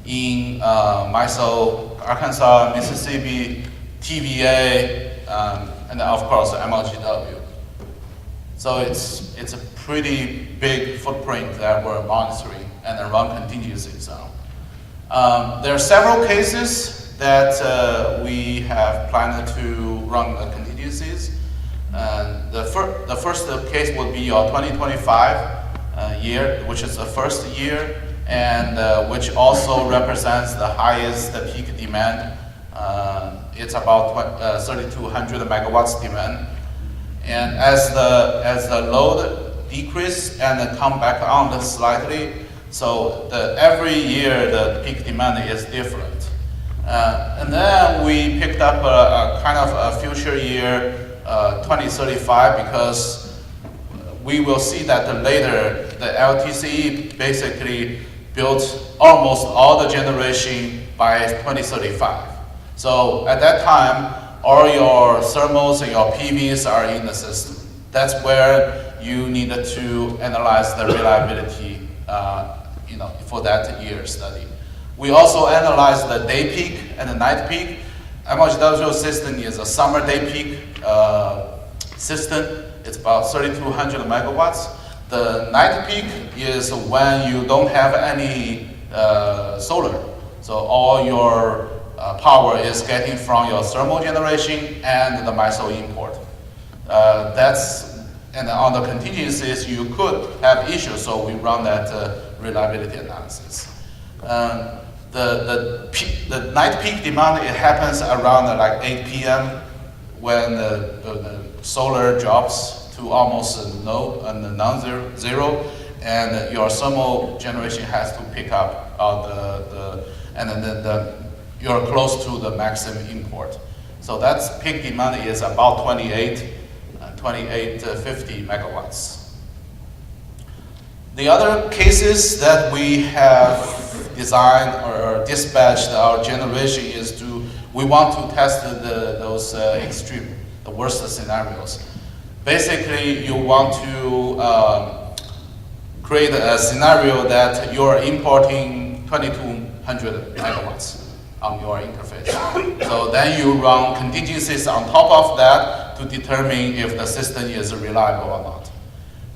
in MISO, Arkansas, Mississippi, TVA, and of course MLGW. So it's a pretty big footprint that we're monitoring and then run contingencies on. There are several cases that we have planned to run the contingencies. The first case will be your 2025 year, which is the first year, and which also represents the highest peak demand. It's about 3,200 megawatts demand. And as the load decrease and come back on slightly, so every year the peak demand is different. And then we picked up a kind of a future year 2035, because we will see that later the LTCE basically built almost all the generation by 2035. So at that time, all your thermals and your PVs are in the system. That's where you need to analyze the reliability, for that year study. We also analyze the day peak and the night peak. MLGW system is a summer day peak system. It's about 3,200 megawatts. The night peak is when you don't have any solar. So all your power is getting from your thermal generation and the MISO import. And on the contingencies, you could have issues, so we run that reliability analysis. The night peak demand, it happens around like 8 p.m. when the solar drops to almost non-zero, and your thermal generation has to pick up and then you're close to the maximum import. So that's peak demand is about 2850 megawatts. The other cases that we have designed or dispatched our generation is we want to test those extreme, the worst scenarios. Basically, you want to create a scenario that you're importing 2,200 megawatts on your interface. So then you run contingencies on top of that to determine if the system is reliable or not.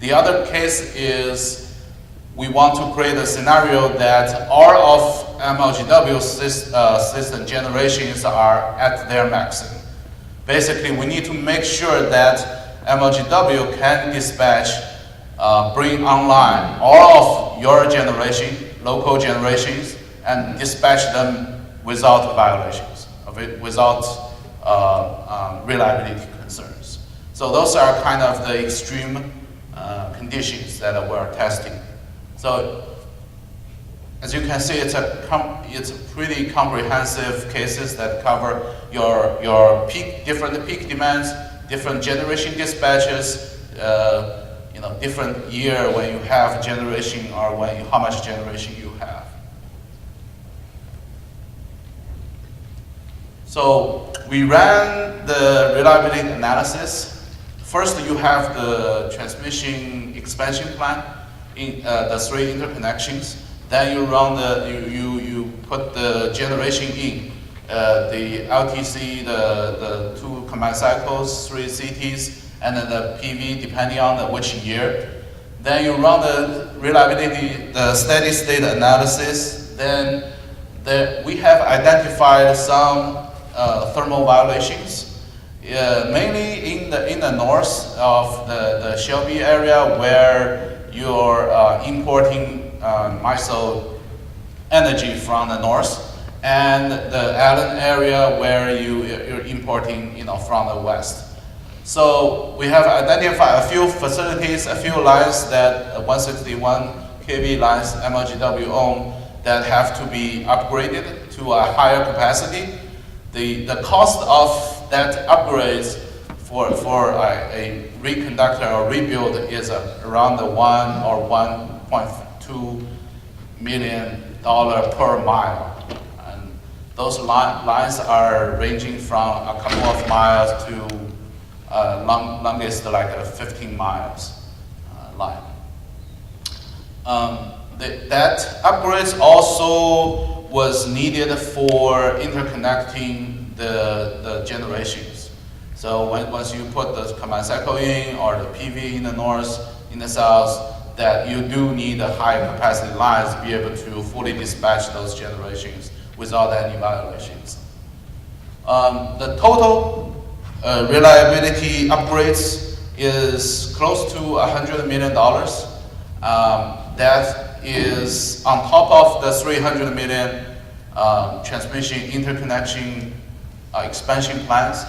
The other case is we want to create a scenario that all of MLGW system generations are at their maximum. Basically, we need to make sure that MLGW can dispatch, bring online all of your generation, local generations, and dispatch them without violations, without reliability concerns. So those are kind of the extreme conditions that we're testing. So as you can see, it's a pretty comprehensive cases that cover your different peak demands, different generation dispatches, different year when you have generation or how much generation you have. So we ran the reliability analysis. First, you have the transmission expansion plan in the 3 interconnections. Then you run you put the generation in the LTC, the 2 combined cycles, 3 CTs, and then the PV depending on which year. Then you run the reliability, the steady state analysis. Then we have identified some thermal violations, mainly in the north of the Shelby area, where you're importing MISO energy from the north, and the Allen area where you're importing from the west. So we have identified a few facilities, a few lines that 161 kV lines MLGW own that have to be upgraded to a higher capacity. The cost of that upgrades for a reconductor or rebuild is around the $1 or $1.2 million per mile. And those lines are ranging from a couple of miles to longest like a 15 miles line. That upgrades also was needed for interconnecting the generations. So once you put the combined cycle in or the PV in the north, in the south, that you do need a high capacity lines to be able to fully dispatch those generations without any violations. The total reliability upgrades is close to $100 million. That is on top of the $300 million transmission interconnection expansion plans.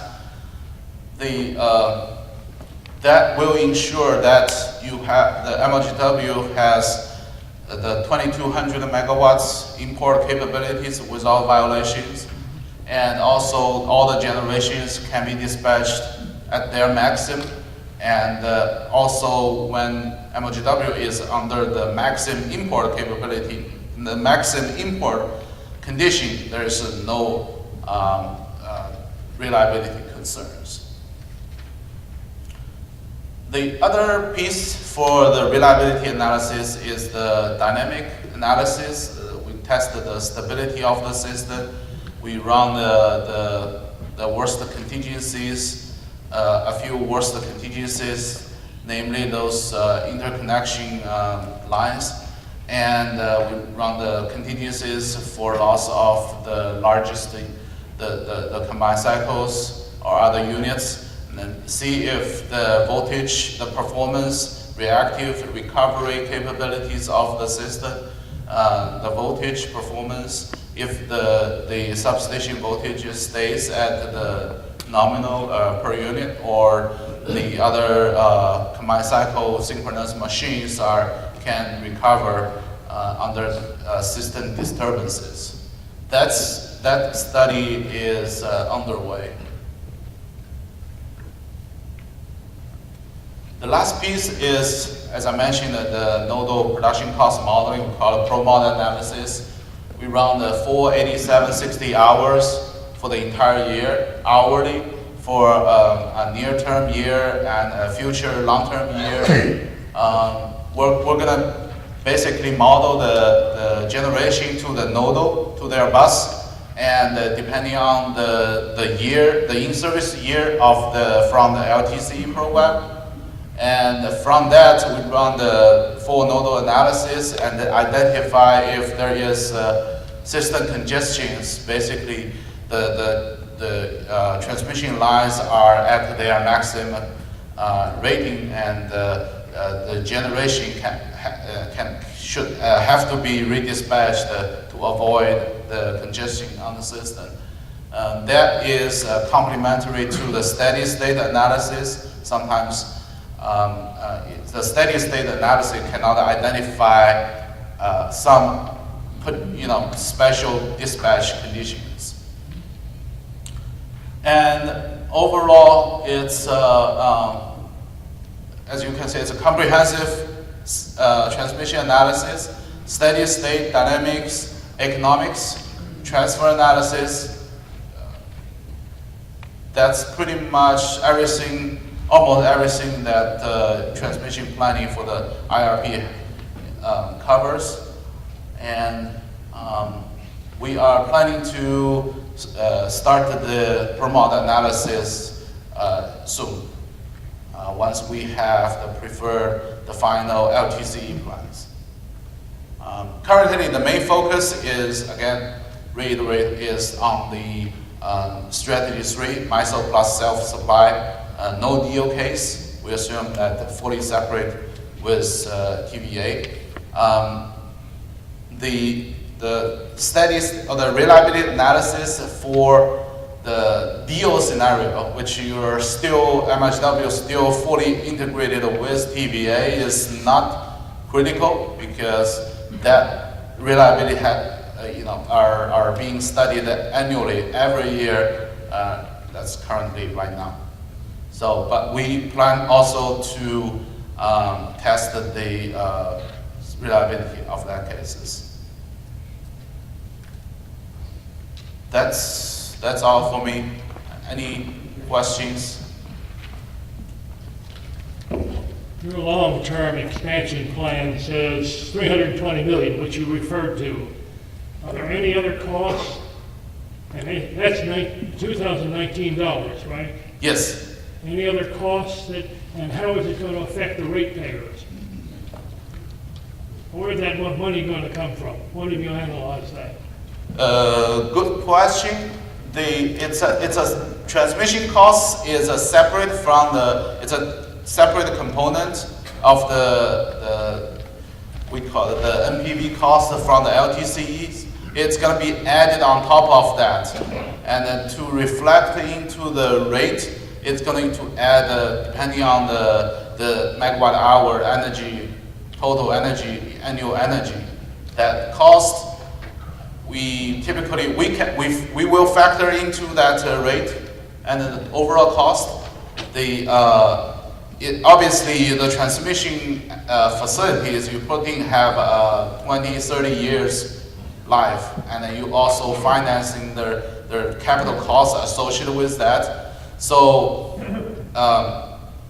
That will ensure that you have the MLGW has the 2,200 megawatts import capabilities without violations, and also all the generations can be dispatched at their maximum. And also when MLGW is under the maximum import capability, in the maximum import condition, there is no reliability concerns. The other piece for the reliability analysis is the dynamic analysis. We tested the stability of the system. We run the worst contingencies, a few worst contingencies, namely those interconnection lines. And we run the contingencies for loss of the largest, the combined cycles or other units, and then see if the voltage, the performance, reactive recovery capabilities of the system, the voltage performance, if the substation voltage stays at the nominal per unit, or the other combined cycle synchronous machines can recover under system disturbances. That study is underway. The last piece is, as I mentioned, the nodal production cost modeling. We call it pro-model analysis. We run the full 8760 hours for the entire year, hourly, for a near-term year and a future long-term year. We're gonna basically model the generation to the nodal, to their bus, and depending on the year, the in-service year from the LTC program. And from that, we run the full nodal analysis and identify if there is system congestions. Basically, the transmission lines are at their maximum rating, and the generation should have to be redispatched to avoid the congestion on the system. That is complementary to the steady state analysis. Sometimes the steady state analysis cannot identify some special dispatch conditions. And overall, it's as you can see, it's a comprehensive transmission analysis, steady state dynamics, economics, transfer analysis. That's pretty much everything. Almost everything that transmission planning for the IRP covers. And we are planning to start the pro-model analysis soon, once we have the final LTCE plans. Currently, the main focus is, again, reiterate, is on the strategy 3, MISO plus self-supply. No deal case. We assume that fully separate with TVA. The studies or the reliability analysis for the deal scenario, which MLGW is still fully integrated with TVA, is not critical, because that reliability are being studied annually every year. That's currently right now. So, but we plan also to test the reliability of that cases. That's all for me. Any questions? Your long-term expansion plan says 320 million, which you referred to. Are there any other costs? And that's 2019 dollars, right? Yes. Any other costs and how is it going to affect the ratepayers? Where's that money going to come from? When have you analyzed that? Good question. It's a transmission cost is a separate from it's a separate component of we call it the MPV cost from the LTCEs. It's going to be added on top of that, and then to reflect into the rate, it's going to add depending on the megawatt hour energy, total energy, annual energy. That cost we typically we will factor into that rate, and the overall cost. Obviously the transmission facilities you put in have 20, 30 years life, and then you also financing their capital costs associated with that. So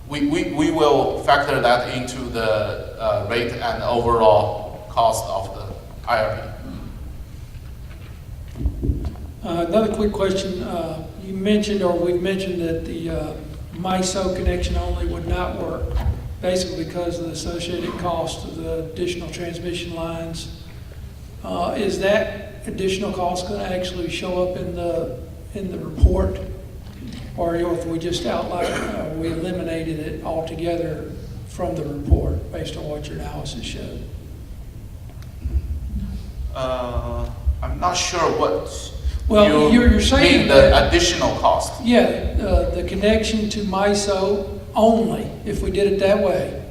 we will factor that into the rate and overall cost of the IRP. Another quick question. You mentioned, or we've mentioned, that the MISO connection only would not work, basically because of the associated cost of the additional transmission lines. Is that additional cost going to actually show up in the report, or if we just outlined, we eliminated it altogether from the report based on what your analysis showed? I'm not sure what. Well, you're saying mean the additional cost. Yeah, the connection to MISO only, if we did it that way.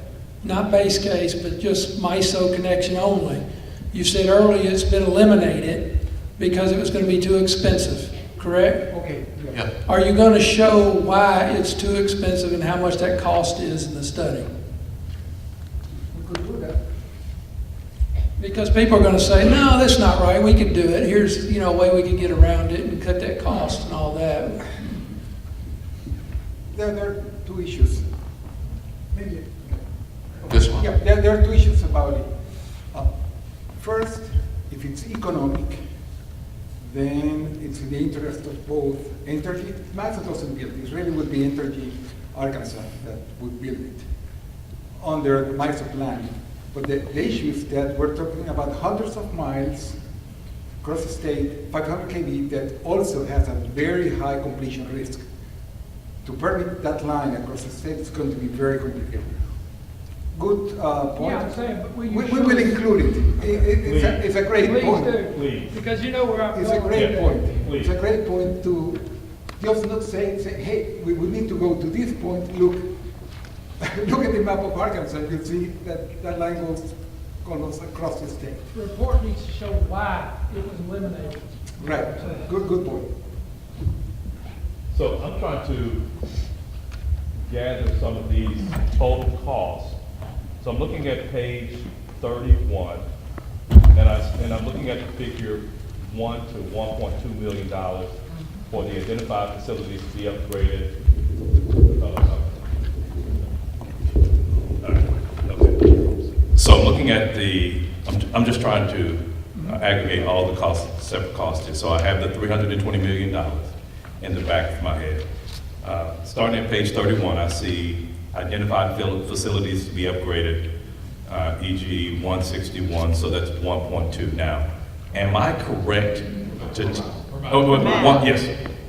Not base case, but just MISO connection only. You said earlier it's been eliminated because it was going to be too expensive, correct? Okay. Yeah. Are you going to show why it's too expensive and how much that cost is in the study? We could do that. Because people are going to say, no, that's not right, we could do it. Here's, a way we can get around it and cut that cost and all that. There are two issues. Maybe. This one. Yeah, there are two issues about it. First, if it's economic, then it's in the interest of both Entergy. MISO doesn't build it. It really would be Entergy Arkansas that would build it under the MISO plan. But the issue is that we're talking about hundreds of miles across the state, 500 kV, that also has a very high completion risk. To permit that line across the state is going to be very complicated. Good point. Yeah, I'm saying, but we will include it. It's a great point. Please. Because where I'm It's a great point. Please. It's a great point to just not say, hey, we need to go to this point. Look at the map of Arkansas. You'll see that line goes across the state. The report needs to show why it was eliminated. Right. Good point. So I'm trying to gather some of these total costs. So I'm looking at page 31, and I'm looking at the figure $1 to $1.2 million for the identified facilities to be upgraded. So I'm looking at I'm just trying to aggregate all the costs, separate costs. So I have the $320 million in the back of my head. Starting at page 31, I see identified facilities to be upgraded, e.g. 161, so that's 1.2 now. Am I correct to, yes,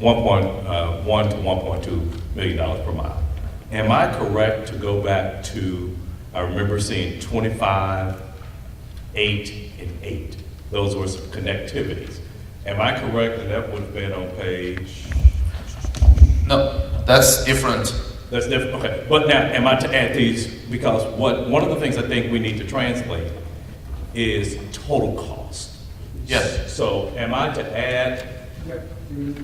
1.1 to $1.2 million per mile. Am I correct to go back to, I remember seeing 25, 8, and 8. Those were some connectivities. Am I correct that that would have been on page? No, that's different. That's different, okay. But now, am I to add these, because one of the things I think we need to translate is total cost. Yes. So am I to add,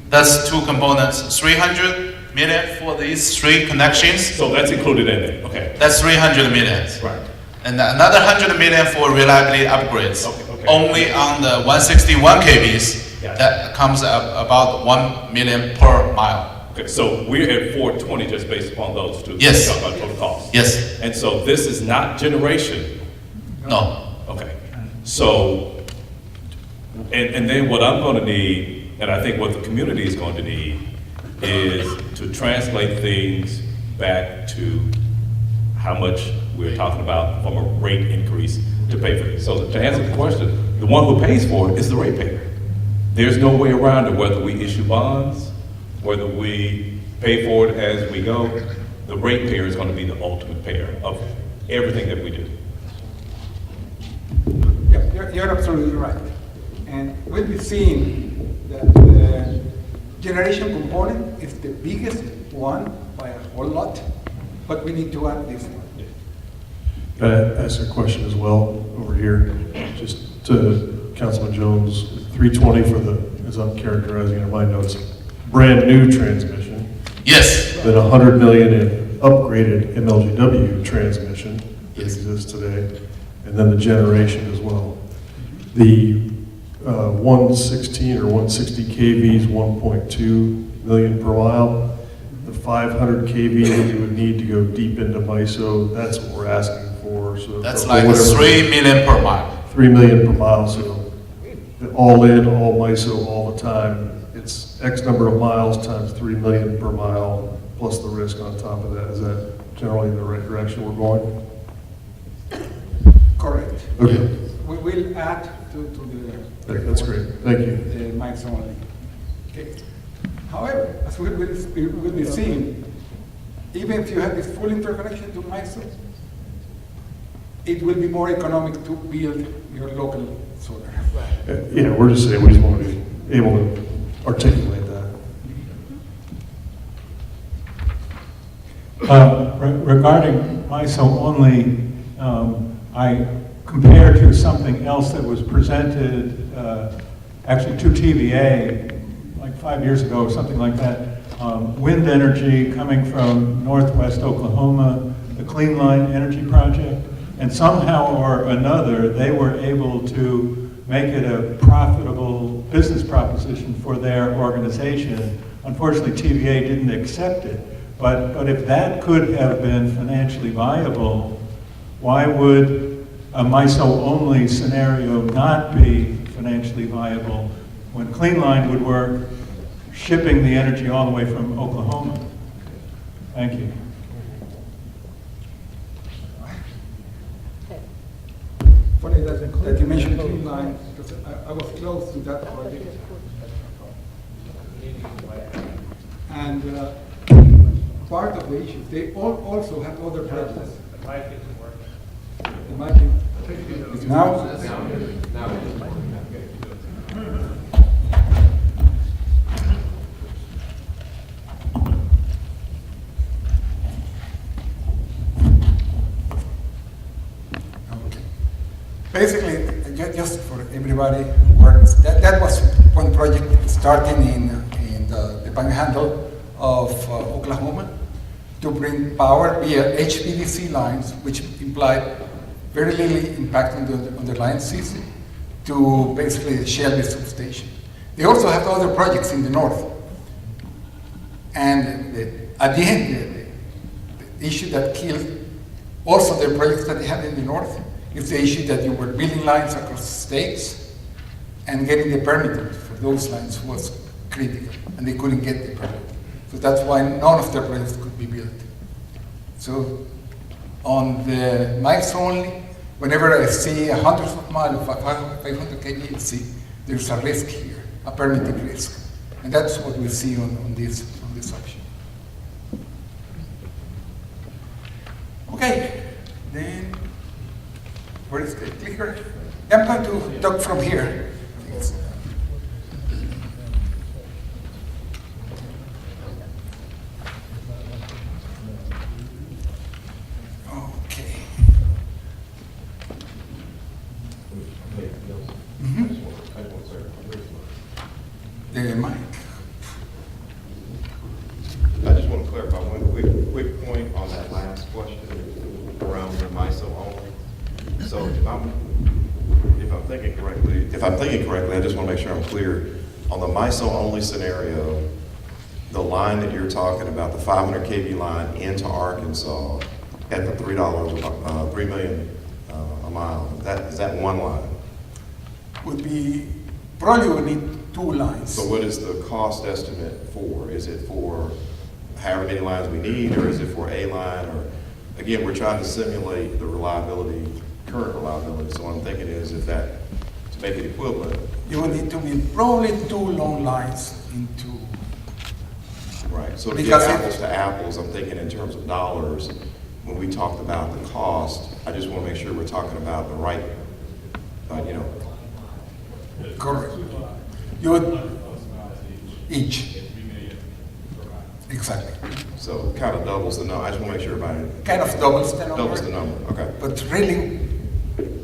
That's two components, 300 million for these three connections. so that's included in there, okay. That's 300 million. Right. And another 100 million for reliability upgrades. Okay. Only on the 161 kVs, Gotcha. that comes up about 1 million per mile. Okay, so we're at 420 just based upon those two. Yes. Talking about total cost. Yes. And so this is not generation. No. Okay, so, and then what I'm gonna need, and I think what the community is going to need, is to translate things back to how much we're talking about from a rate increase to pay for it. So to answer the question, the one who pays for it is the ratepayer. There's no way around it, whether we issue bonds, whether we pay for it as we go, the ratepayer is gonna be the ultimate payer of everything that we do. Yeah, you're absolutely right. And we'll be seeing that the generation component is the biggest one by a whole lot, but we need to add this one. Can I ask a question as well over here? Just to Councilman Jones, 320 for the, as I'm characterizing it in my notes, brand new transmission. Yes. Then 100 million in upgraded MLGW transmission that Yes. exists today, and then the generation as well. The 116 or 160 kVs, 1.2 million per mile. The 500 kV that you would need to go deep into MISO, that's what we're asking for. So That's for like whatever- 3 million per mile. 3 million per mile, so all in, all MISO, all the time, it's X number of miles times 3 million per mile, plus the risk on top of that. Is that generally the right direction we're going? Correct. Okay, We will add to that's great, thank you. the miles only. Okay. However, as we will be seeing, even if you have this full interconnection to MISO, it will be more economic to build your local solar. Yeah, we're just saying, we just want to be able to articulate that. Regarding MISO only, I compared to something else that was presented, actually to TVA, like 5 years ago, or something like that. Wind energy coming from northwest Oklahoma, the Clean Line Energy Project, and somehow or another, they were able to make it a profitable business proposition for their organization. Unfortunately, TVA didn't accept it. But if that could have been financially viable, why would a MISO-only scenario not be financially viable when Clean Line would work shipping the energy all the way from Oklahoma? Thank you. Funny that you mentioned Clean Line, because I was close to that project. And part of the issue, they also have other projects. The mic isn't working. The mic is now. Basically, just for everybody who works, that was one project starting in the panhandle of Oklahoma to bring power via HVDC lines, which implied very little impact on the line system, to basically the Shelby substation. They also have other projects in the north. And at the end, the issue that killed also the projects that they had in the north is the issue that you were building lines across states, and getting the permit for those lines was critical, and they couldn't get the permit. So that's why none of their projects could be built. So on the miles only, whenever I see hundreds of miles of 500 kV, see there's a risk here, a permitting risk. And that's what we see on this option. Okay, then where is the clicker? I'm going to talk from here. Okay. point on that last question around the MISO only. So if I'm thinking correctly, I just want to make sure I'm clear. On the MISO only scenario, the line that you're talking about, the 500 kV line into Arkansas at the $3 million a mile, is that one line? Would be, probably would need 2 lines. So what is the cost estimate for? Is it for however many lines we need, or is it for a line? Or again, we're trying to simulate the reliability, current reliability. So what I'm thinking is if that, to make it equivalent. You would need to be probably 2 long lines into. Right, so to get Because apples to apples, I'm thinking in terms of dollars, when we talked about the cost, I just want to make sure we're talking about the right, Correct. You would, each. Exactly. So it kind of doubles the number. I just want to make sure everybody. Kind of doubles the number. Doubles the number, okay. But really,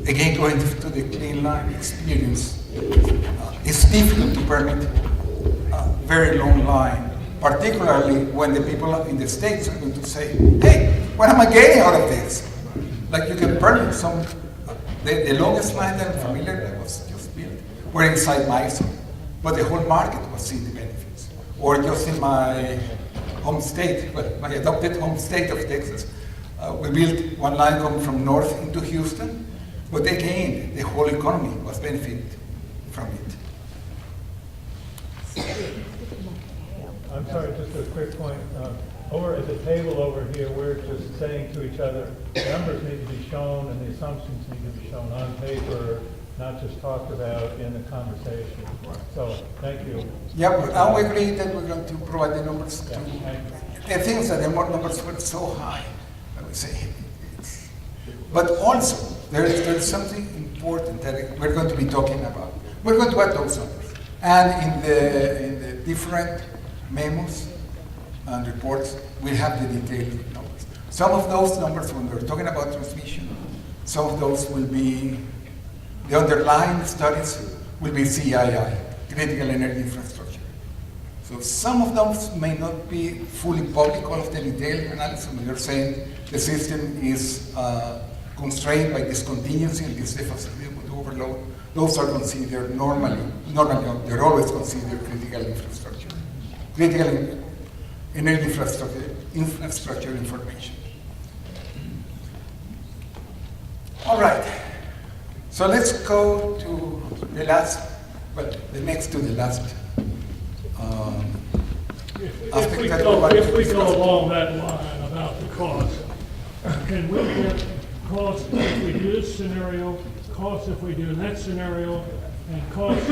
again, going to the clean line experience, it's difficult to permit a very long line, particularly when the people in the States are going to say, hey, what am I getting out of this? Like you can permit some, the longest line that I'm familiar that was just built were inside MISO, but the whole market was seeing the benefits. Or just in my home state, well, my adopted home state of Texas, we built one line coming from north into Houston, but again, the whole economy was benefit from it. I'm sorry, just a quick point. Over at the table over here, we're just saying to each other, numbers need to be shown and the assumptions need to be shown on paper, not just talked about in the conversation. So, thank you. Yeah, but I agree that we're going to provide the numbers too. The things that the more numbers were so high, I would say. But also, there's something important that we're going to be talking about. We're going to add those numbers. And in the different memos and reports, we have the detailed numbers. Some of those numbers, when we're talking about transmission, some of those will be, the underlying studies will be CII, critical energy infrastructure. So some of those may not be fully public, all of the detailed analysis. When you're saying the system is constrained by this contingency and this deficit overload, those are considered normally, they're always considered critical infrastructure. Critical energy infrastructure information. All right, so let's go to the last, well, the next to the last If we go along that line about the cost, can we get cost if we do this scenario, cost if we do that scenario, and cost,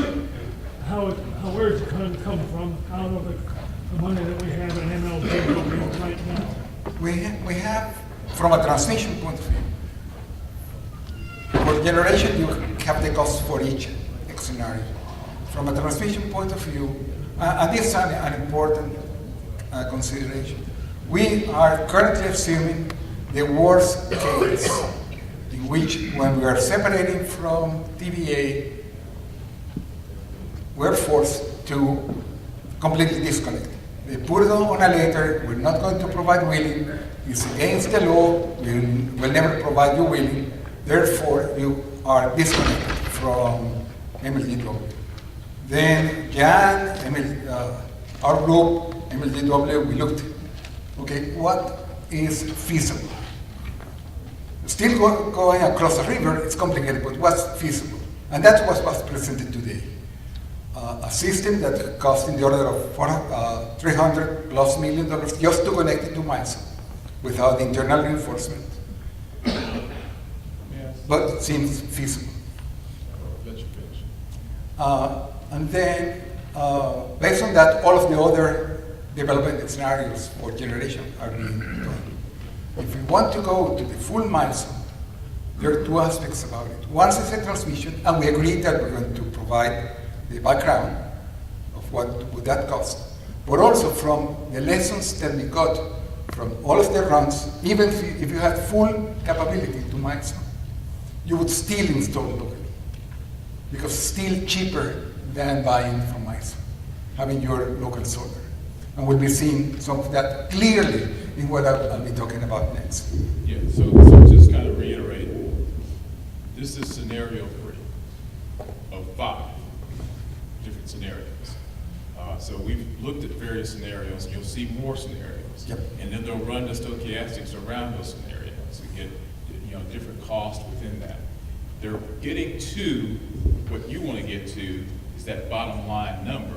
where is it going to come from out of the money that we have in MLGW right now? We have, from a transmission point of view, for generation, you have the cost for each scenario. From a transmission point of view, and this is an important consideration, we are currently assuming the worst case in which, when we are separating from TVA, we're forced to completely disconnect. They put it on a letter, we're not going to provide wheeling, it's against the law, we will never provide you wheeling, therefore you are disconnected from MLGW. Then Jan, our group, MLGW, we looked, okay, what is feasible? Still going across the river, it's complicated, but what's feasible? And that's what was presented today. A system that cost in the order of $300+ million just to connect it to MISO without internal reinforcement. But it seems feasible. And then, based on that, all of the other development scenarios for generation are being done. If we want to go to the full MISO, there are 2 aspects about it. One is the transmission, and we agreed that we're going to provide the background of what would that cost. But also from the lessons that we got from all of the runs, even if you had full capability to MISO, you would still install locally. Because it's still cheaper than buying from MISO, having your local solar. And we'll be seeing some of that clearly in what I'll be talking about next. Yeah, so just kind of reiterate, this is scenario 3 of 5 different scenarios. So we've looked at various scenarios, and you'll see more scenarios. Yep. And then they'll run the stochastics around those scenarios to get, different costs within that. They're getting to, what you want to get to is that bottom line number.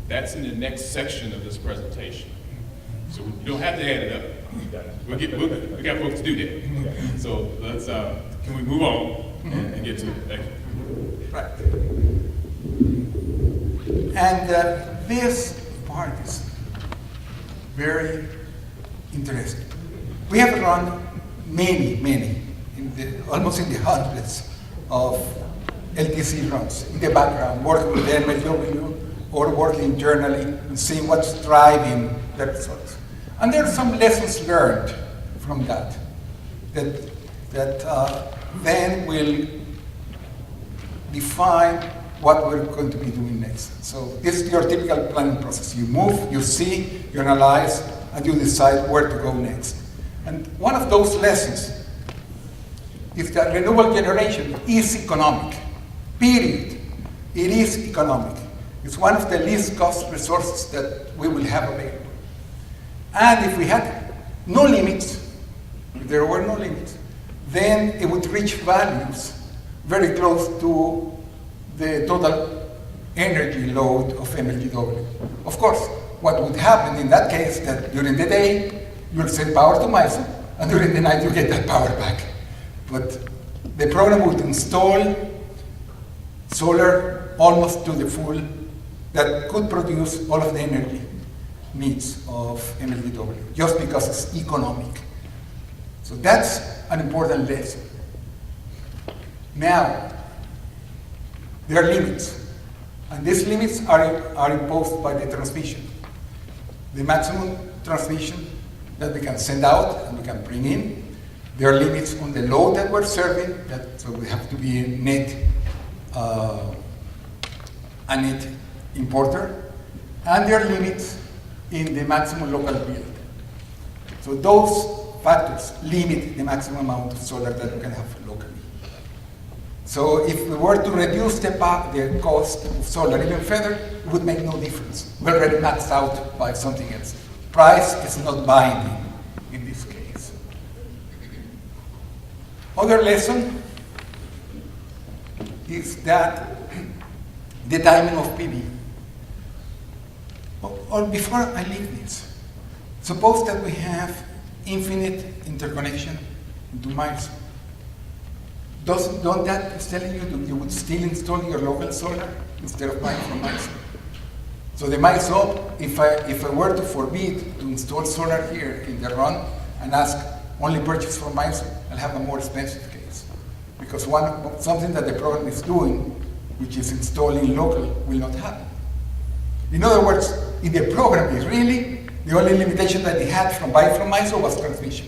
That's in the next section of this presentation. So you don't have to add it up. We got folks to do that. So let's, can we move on and get to it? Thank you. Right. And this part is very interesting. We have run many, almost in the hundreds of LTC runs in the background, working with the MLGW or working internally and seeing what's driving the results. And there are some lessons learned from that then will define what we're going to be doing next. So this is your typical planning process. You move, you see, you analyze, and you decide where to go next. And one of those lessons is that renewable generation is economic, period. It is economic. It's one of the least cost resources that we will have available. And if we had no limits, if there were no limits, then it would reach values very close to the total energy load of MLGW. Of course, what would happen in that case is that during the day, you'll send power to MISO, and during the night, you get that power back. But the program would install solar almost to the full that could produce all of the energy needs of MLGW, just because it's economic. So that's an important lesson. Now, there are limits, and these limits are imposed by the transmission. The maximum transmission that we can send out and we can bring in. There are limits on the load that we're serving, so we have to be a net importer, and there are limits in the maximum local build. So those factors limit the maximum amount of solar that we can have locally. So if we were to reduce the cost of solar even further, it would make no difference. We're already maxed out by something else. Price is not binding in this case. Other lesson is that the timing of PV. Or before I leave this, suppose that we have infinite interconnection into MISO. Don't that is telling you that you would still install your local solar instead of buying from MISO? So the MISO, if I were to forbid to install solar here in the run and ask only purchase from MISO, I'll have a more expensive case. Because something that the program is doing, which is installing local, will not happen. In other words, in the program, the only limitation that it had from buying from MISO was transmission.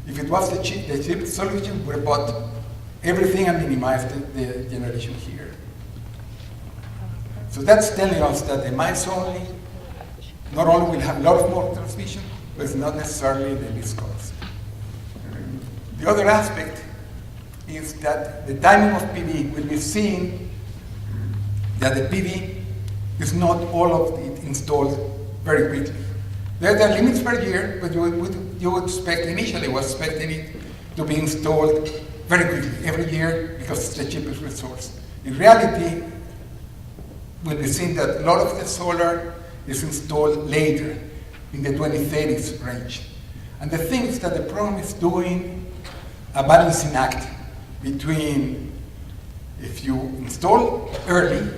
If it was the cheapest solution, we would have bought everything and minimized the generation here. So that's telling us that the MISO only, not only will have a lot of more transmission, but it's not necessarily the least cost. The other aspect is that the timing of PV will be seen that the PV is not all of it installed very quickly. There are limits per year, but you would expect, initially was expecting it to be installed very quickly, every year, because it's the cheapest resource. In reality, we'll be seeing that a lot of the solar is installed later, in the 2030s range. And the thing is that the program is doing a balancing act between if you install early,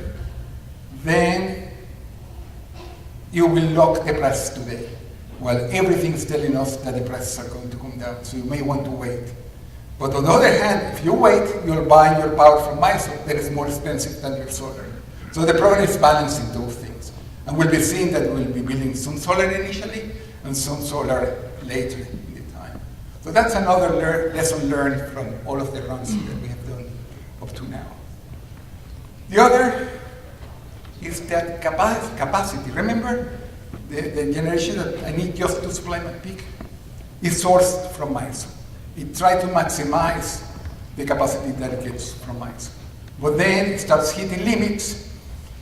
then you will lock the prices today, while everything is telling us that the prices are going to come down, so you may want to wait. But on the other hand, if you wait, you're buying your power from MISO that is more expensive than your solar. So the program is balancing those things. And we'll be seeing that we'll be building some solar initially and some solar later in the time. So that's another lesson learned from all of the runs that we have done up to now. The other is that capacity. Remember the generation that I need just to supply my peak? is sourced from MISO. It tries to maximize the capacity that it gets from MISO. But then it starts hitting limits,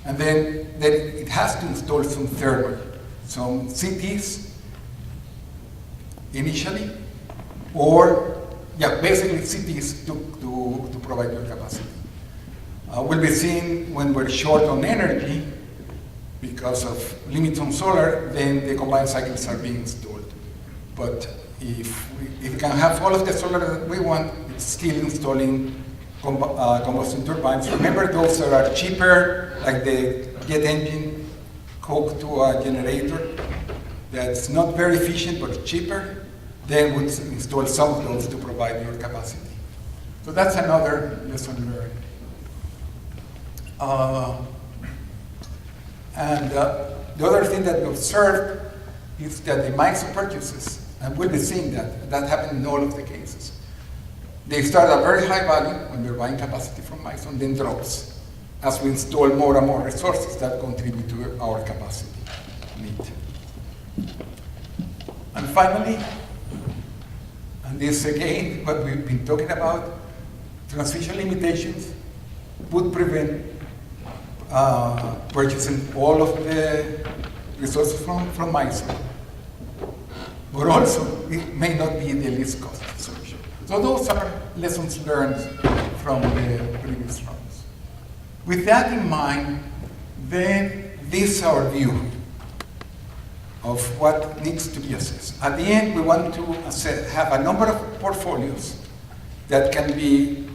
and then it has to install some thermal, some CTs initially, or basically CTs to provide your capacity. We'll be seeing when we're short on energy because of limits on solar, then the combined cycles are being installed. But if we can have all of the solar that we want, it's still installing combustion turbines. Remember, those that are cheaper, like the jet engine hooked to a generator, that's not very efficient but cheaper, then we'd install some of those to provide your capacity. So that's another lesson learned. The other thing that we observed is that the MISO purchases, and we'll be seeing that happened in all of the cases. They start at very high value when we're buying capacity from MISO, and then drops as we install more and more resources that contribute to our capacity need. And finally, and this again, what we've been talking about, transmission limitations would prevent purchasing all of the resources from MISO. But also, it may not be the least cost solution. So those are lessons learned from the previous rounds. With that in mind, then this is our view of what needs to be assessed. At the end, we want to have a number of portfolios that can be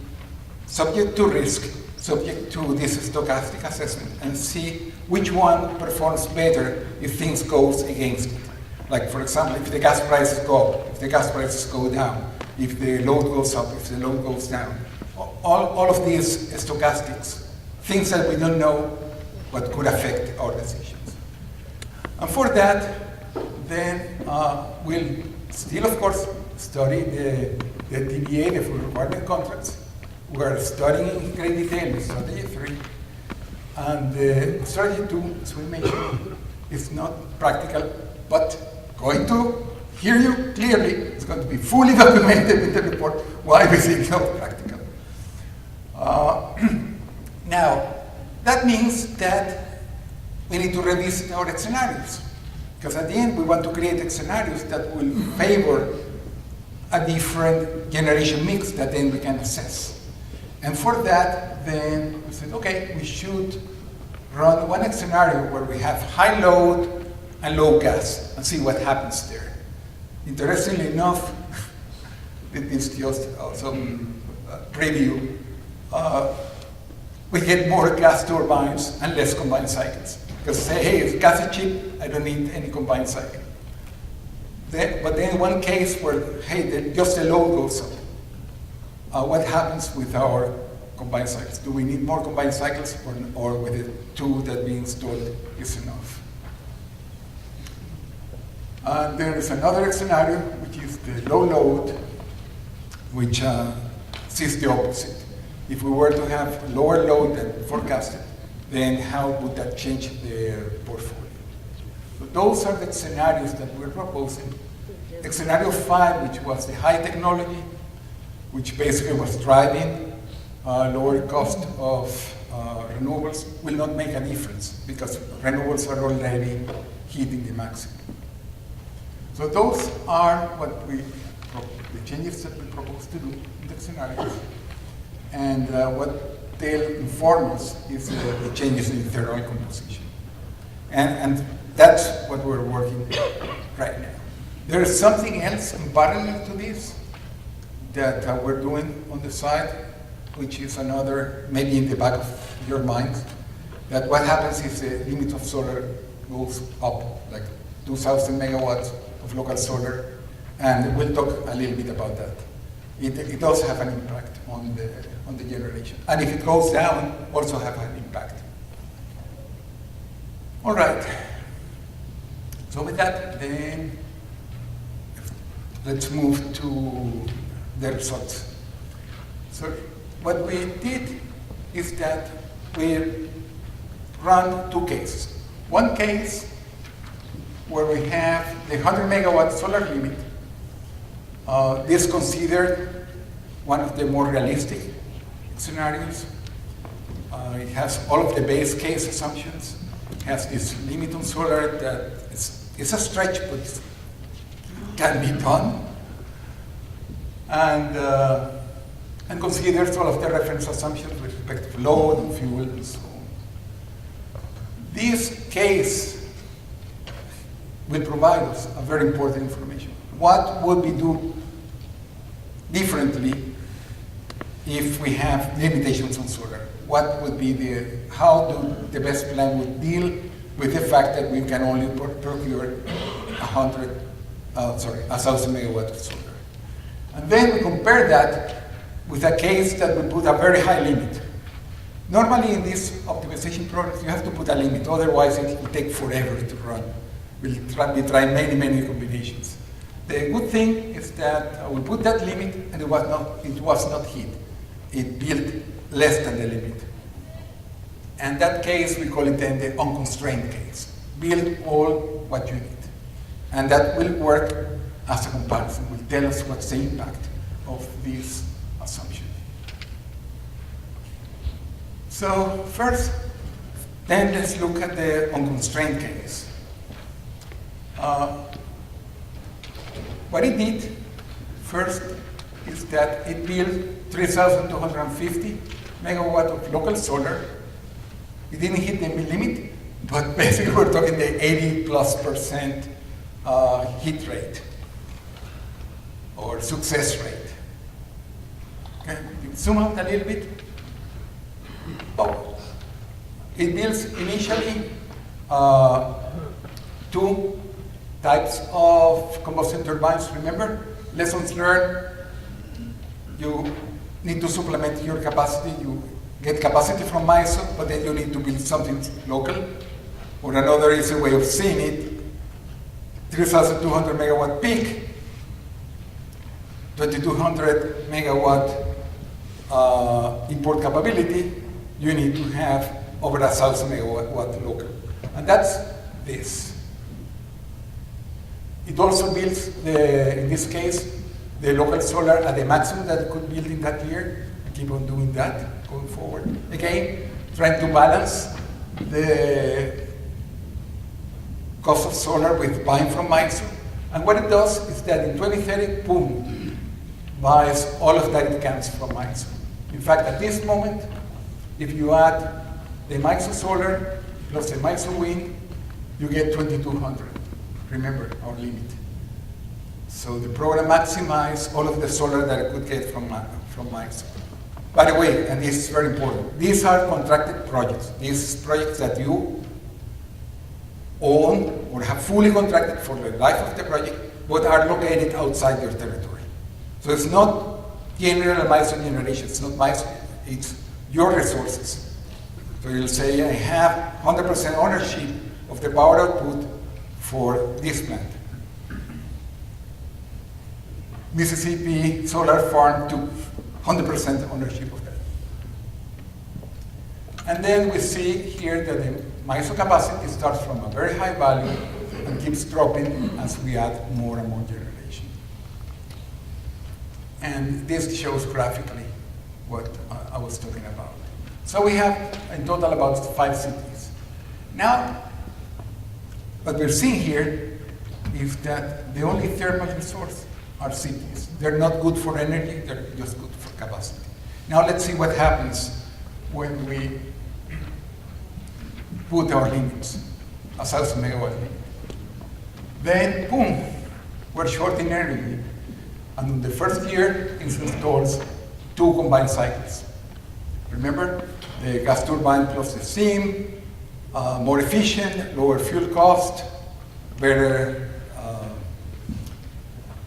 subject to risk, subject to this stochastic assessment, and see which one performs better if things goes against it. Like, for example, if the gas prices go up, if the gas prices go down, if the load goes up, if the load goes down. All of these stochastics, things that we don't know but could affect our decisions. And for that, then we'll still, of course, study the TVA, the full requirement contracts. We're studying in great detail strategy 3. And the strategy 2, as we mentioned, is not practical, but going to hear you clearly. It's going to be fully documented in the report why we think it's not practical. Now, that means that we need to revisit our scenarios. Because at the end, we want to create scenarios that will favor a different generation mix that then we can assess. And for that, then we said, okay, we should run one scenario where we have high load and low gas and see what happens there. Interestingly enough, this is just some preview. We get more gas turbines and less combined cycles. Because say, hey, if gas is cheap, I don't need any combined cycle. But then one case where, hey, just the load goes up. What happens with our combined cycles? Do we need more combined cycles, or with the 2 that we installed is enough? There is another scenario, which is the low load, which sees the opposite. If we were to have lower load than forecasted, then how would that change the portfolio? So those are the scenarios that we're proposing. The scenario 5, which was the high technology, which basically was driving lower cost of renewables, will not make a difference because renewables are already hitting the maximum. So those are the changes that we propose to do in the scenarios. And what they'll inform us is the changes in thermal composition. And that's what we're working right now. There is something else in parallel to this that we're doing on the side, which is another, maybe in the back of your mind, that what happens if the limit of solar goes up, like 2,000 megawatts of local solar, and we'll talk a little bit about that. It does have an impact on the generation. And if it goes down, also have an impact. All right. So with that, then let's move to the results. So what we did is that we ran 2 cases. One case where we have the 100 megawatt solar limit, This considered one of the more realistic scenarios. It has all of the base case assumptions. It has this limit on solar that it's a stretch, but it can be done. And considers all of the reference assumptions with respect to load and fuel and so on. This case will provide us a very important information. What would we do differently if we have limitations on solar? What would be how the best plan would deal with the fact that we can only procure 1,000 megawatts of solar? And then we compare that with a case that would put a very high limit. Normally in these optimization programs, you have to put a limit, otherwise it will take forever to run. We try many combinations. The good thing is that we put that limit and it was not hit. It built less than the limit. And that case, we call it then the unconstrained case. Build all what you need. And that will work as a comparison, will tell us what's the impact of this assumption. So first, then let's look at the unconstrained case. What it did first is that it built 3,250 megawatt of local solar. It didn't hit the limit, but basically we're talking the 80+% hit rate or success rate. Okay, zoom out a little bit. Oh, it builds initially two types of combustion turbines. Remember, lessons learned. You need to supplement your capacity. You get capacity from MISO, but then you need to build something local. Or another easy way of seeing it, 3,200 megawatt peak, 2,200 megawatt import capability, you need to have over 1,000 megawatt local. And that's this. It also builds, in this case, the local solar at the maximum that it could build in that year. And keep on doing that going forward. Again, trying to balance the cost of solar with buying from MISO. And what it does is that in 2030, boom, buys all of that it can from MISO. In fact, at this moment, if you add the MISO solar plus the MISO wind, you get 2,200. Remember our limit. So the program maximizes all of the solar that it could get from MISO. By the way, and this is very important, these are contracted projects. These projects that you own or have fully contracted for the life of the project, but are located outside your territory. So it's not general MISO generation, it's not MISO, it's your resources. So you'll say, I have 100% ownership of the power output for this plant. Mississippi Solar Farm took 100% ownership of that. And then we see here that the MISO capacity starts from a very high value and keeps dropping as we add more and more generation. And this shows graphically what I was talking about. So we have in total about 5 cities. Now, what we're seeing here is that the only thermal resource are cities. They're not good for energy, they're just good for capacity. Now let's see what happens when we put our limits, 1,000 megawatt limit. Then, boom, we're short in energy. And in the first year, it installs 2 combined cycles. Remember, the gas turbine plus the steam, more efficient, lower fuel cost, better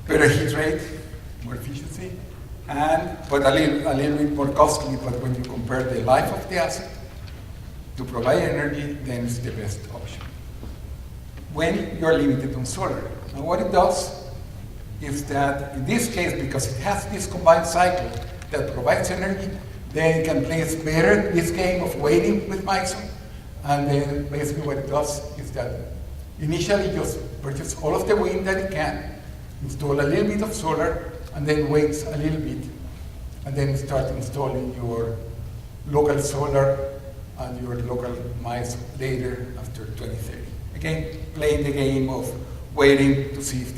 heat rate, more efficiency, but a little bit more costly. But when you compare the life of the asset to provide energy, then it's the best option. When you're limited on solar. And what it does is that in this case, because it has this combined cycle that provides energy, then it can play better this game of waiting with MISO. And then basically what it does is that initially just purchase all of the wind that it can, install a little bit of solar, and then wait a little bit, and then start installing your local solar and your local MISO later after 2030. Again, playing the game of waiting to see if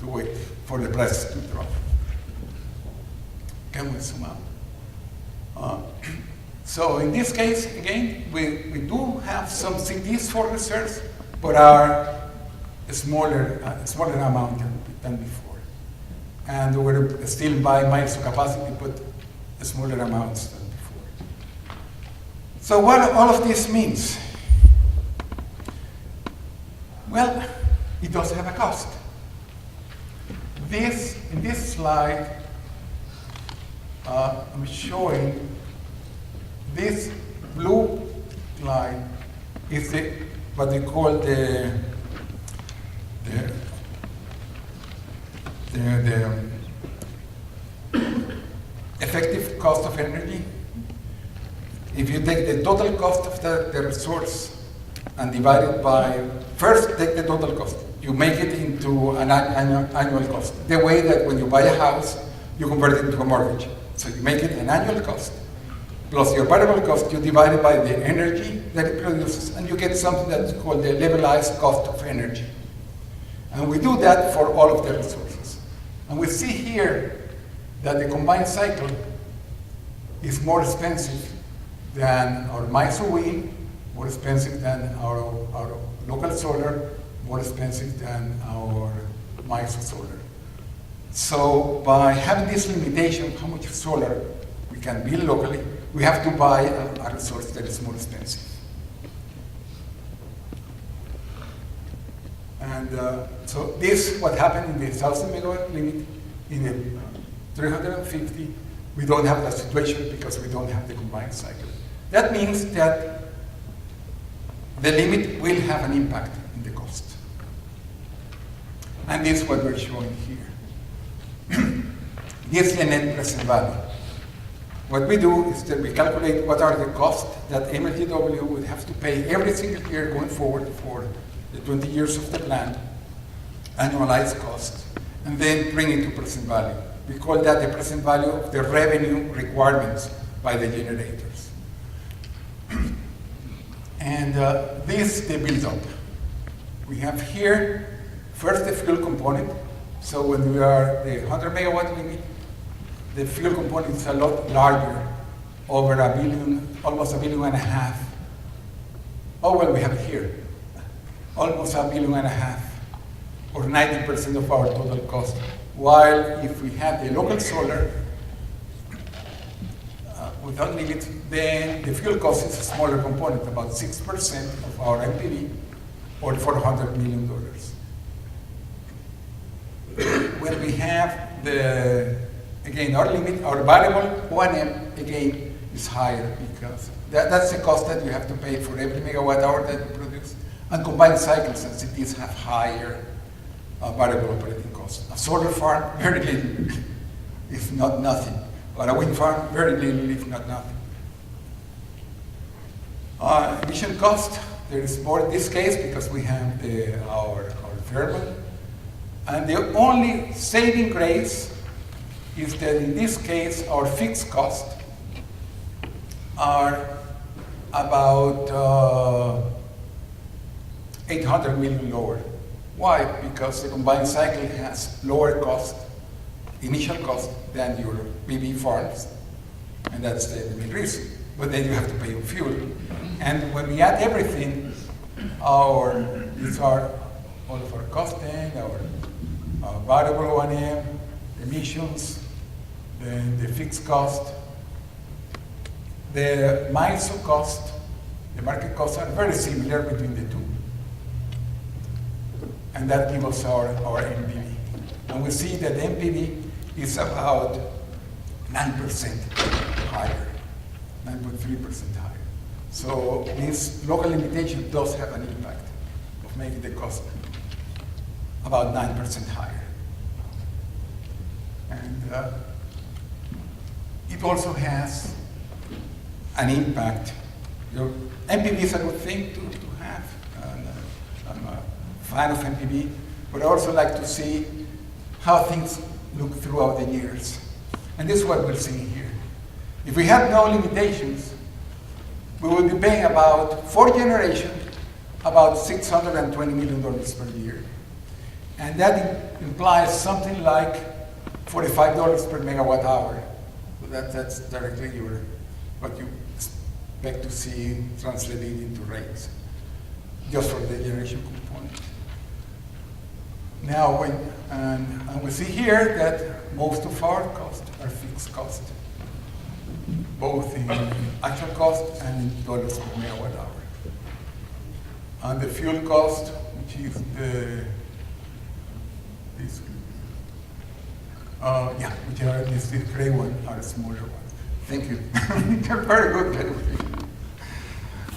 to wait for the prices to drop. Can we zoom out? So in this case, again, we do have some CDs for reserves, but are a smaller amount than before. And we're still buying MISO capacity, but smaller amounts than before. So what all of this means? Well, it does have a cost. In this slide, I'm showing this blue line is what they call the effective cost of energy. If you take the total cost of the resource and divide it by, first take the total cost. You make it into an annual cost. The way that when you buy a house, you convert it into a mortgage. So you make it an annual cost, plus your variable cost, you divide it by the energy that it produces, and you get something that's called the levelized cost of energy. And we do that for all of the resources. And we see here that the combined cycle is more expensive than our MISO wind, more expensive than our local solar, more expensive than our MISO solar. So by having this limitation of how much solar we can build locally, we have to buy a resource that is more expensive. And so this, what happened in the 1,000 megawatt limit, in the 350, we don't have that situation because we don't have the combined cycle. That means that the limit will have an impact in the cost. And this is what we're showing here. This is the net present value. What we do is that we calculate what are the costs that MLGW would have to pay every single year going forward for the 20 years of the plan, annualized costs, and then bring it to present value. We call that the present value of the revenue requirements by the generators. And this, they build up. We have here, first the fuel component. So when we are the 100 megawatt limit, the fuel component is a lot larger, over $1 billion, almost $1.5 billion. Oh, well, we have it here, almost $1.5 billion, or 90% of our total cost. While if we have the local solar without limits, then the fuel cost is a smaller component, about 6% of our MPV, or $400 million. When we have again, our limit, our variable 1M, again, is higher because that's the cost that you have to pay for every megawatt hour that you produce. And combined cycle sensitivities have higher variable operating costs. A solar farm, very little, if not nothing. But a wind farm, very little, if not nothing. Emission cost, there is more in this case because we have our thermal. And the only saving grace is that in this case, our fixed costs are about 800 million lower. Why? Because the combined cycle has lower cost, initial cost, than your PV farms, and that's the main reason. But then you have to pay your fuel. And when we add everything, these are all of our costing, our variable O&M, emissions, then the fixed cost, the MISO cost, the market costs are very similar between the two. And that gives us our MPV. And we see that the MPV is about 9% higher, 9.3% higher. So this local limitation does have an impact of making the cost about 9% higher. And it also has an impact. Your MPV is a good thing to have. I'm a fan of MPV, but I also like to see how things look throughout the years. And this is what we're seeing here. If we have no limitations, we will be paying about, for generation, about $620 million per year. And that implies something like $45 per megawatt hour. So that's directly what you expect to see translated into rates, just for the generation component. Now, and we see here that most of our costs are fixed costs, both in actual cost and in dollars per megawatt hour. And the fuel cost, which is which are this gray one, are the smaller one. Thank you. They're very good.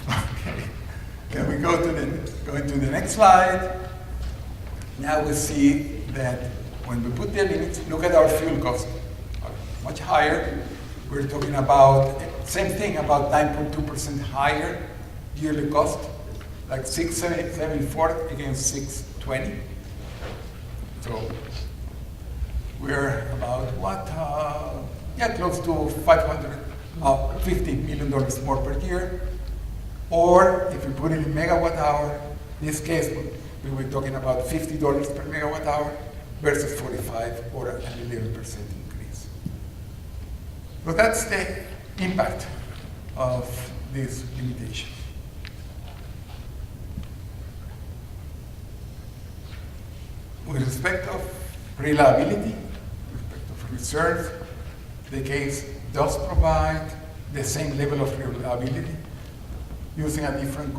Okay. Then we go into the next slide. Now we see that when we put the limits, look at our fuel costs, much higher. We're talking about, same thing, about 9.2% higher yearly cost, like $674 against $620. So we're about what? Close to $50 million more per year. Or if you put it in megawatt hour, in this case, we were talking about $50 per megawatt hour versus 45, or an 11% increase. So that's the impact of this limitation. With respect of reliability, with respect of reserve, the case does provide the same level of reliability using a different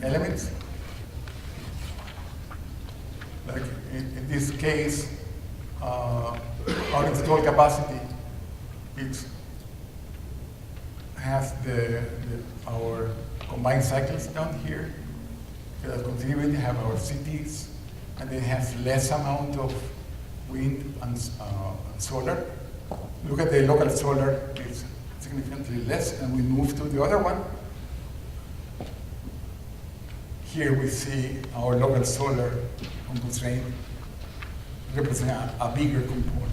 elements. Like in this case, our installed capacity has our combined cycles down here. That contribute, have our cities, and it has less amount of wind and solar. Look at the local solar, it's significantly less, and we move to the other one. Here we see our local solar constraint represent a bigger component,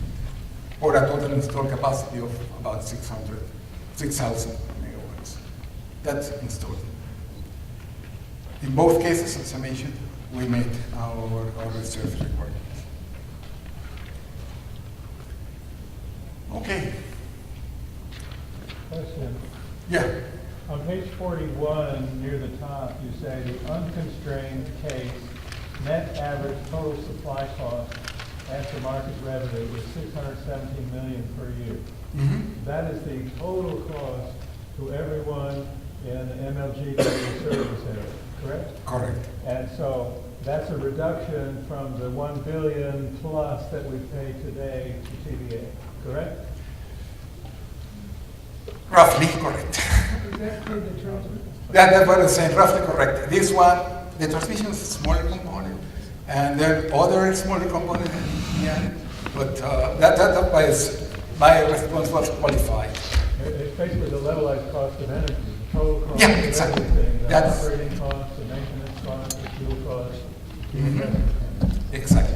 or a total installed capacity of about 6,000 megawatts. That's installed. In both cases, as I mentioned, we met our reserve requirements. Okay. Question. Yeah. On page 41, near the top, you say the unconstrained case net average total supply cost after market revenue is $617 million per year. Mm-hmm. That is the total cost to everyone in the MLGW service area, correct? Correct. And so that's a reduction from the $1 billion plus that we pay today to TVA, correct? Roughly correct. That's what I'm saying, roughly correct. This one, the transmission is a smaller component, and then other smaller component, but that was, my response was qualified. It's basically the levelized cost of energy, the total cost Yeah, of exactly. everything, the That's operating cost, the maintenance cost, the fuel cost. Mm-hmm. Exactly.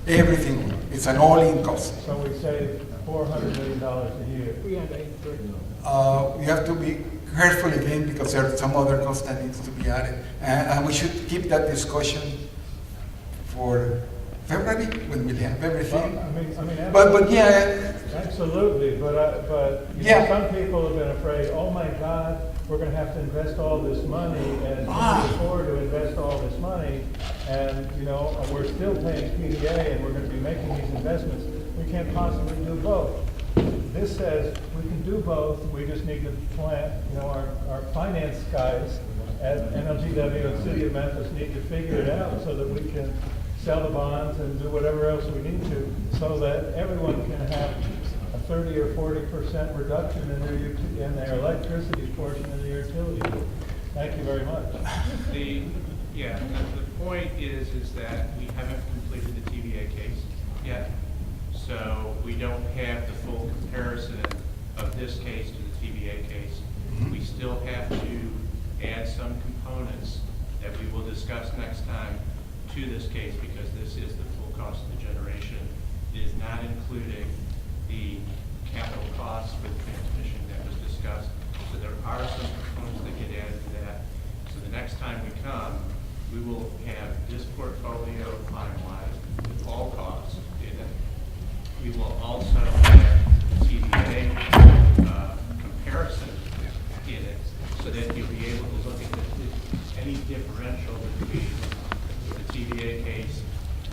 Everything. It's an all-in cost. So we save $400 million a year. You have to be careful again because there are some other costs that needs to be added. And we should keep that discussion for February when we have everything. Well, but yeah. Absolutely, but you know, some people have been afraid, oh my God, we're going to have to invest all this money and can't afford to invest all this money. And, you know, we're still paying PDA and we're going to be making these investments. We can't possibly do both. This says we can do both. We just need to plan, you know, our finance guys at MLGW and City of Memphis need to figure it out so that we can sell the bonds and do whatever else we need to so that everyone can have a 30 or 40% reduction in their electricity portion of the utility bill. Thank you very much. The point is that we haven't completed the TVA case yet. So we don't have the full comparison of this case to the TVA case. We still have to add some components that we will discuss next time to this case because this is the full cost of the generation. It is not including the capital costs for the transmission that was discussed. So there are some components that get added to that. So the next time we come, we will have this portfolio finalized with all costs in it. We will also have TVA comparison in it so that you'll be able to look at any differential between the TVA case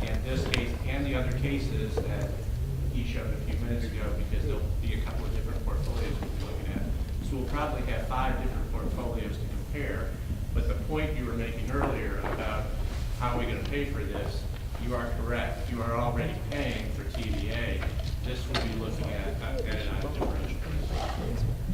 and this case and the other cases that he showed a few minutes ago, because there'll be a couple of different portfolios we'll be looking at. So we'll probably have 5 different portfolios to compare. But the point you were making earlier about how are we going to pay for this, you are correct. You are already paying for TVA. This will be looking at it on a differential.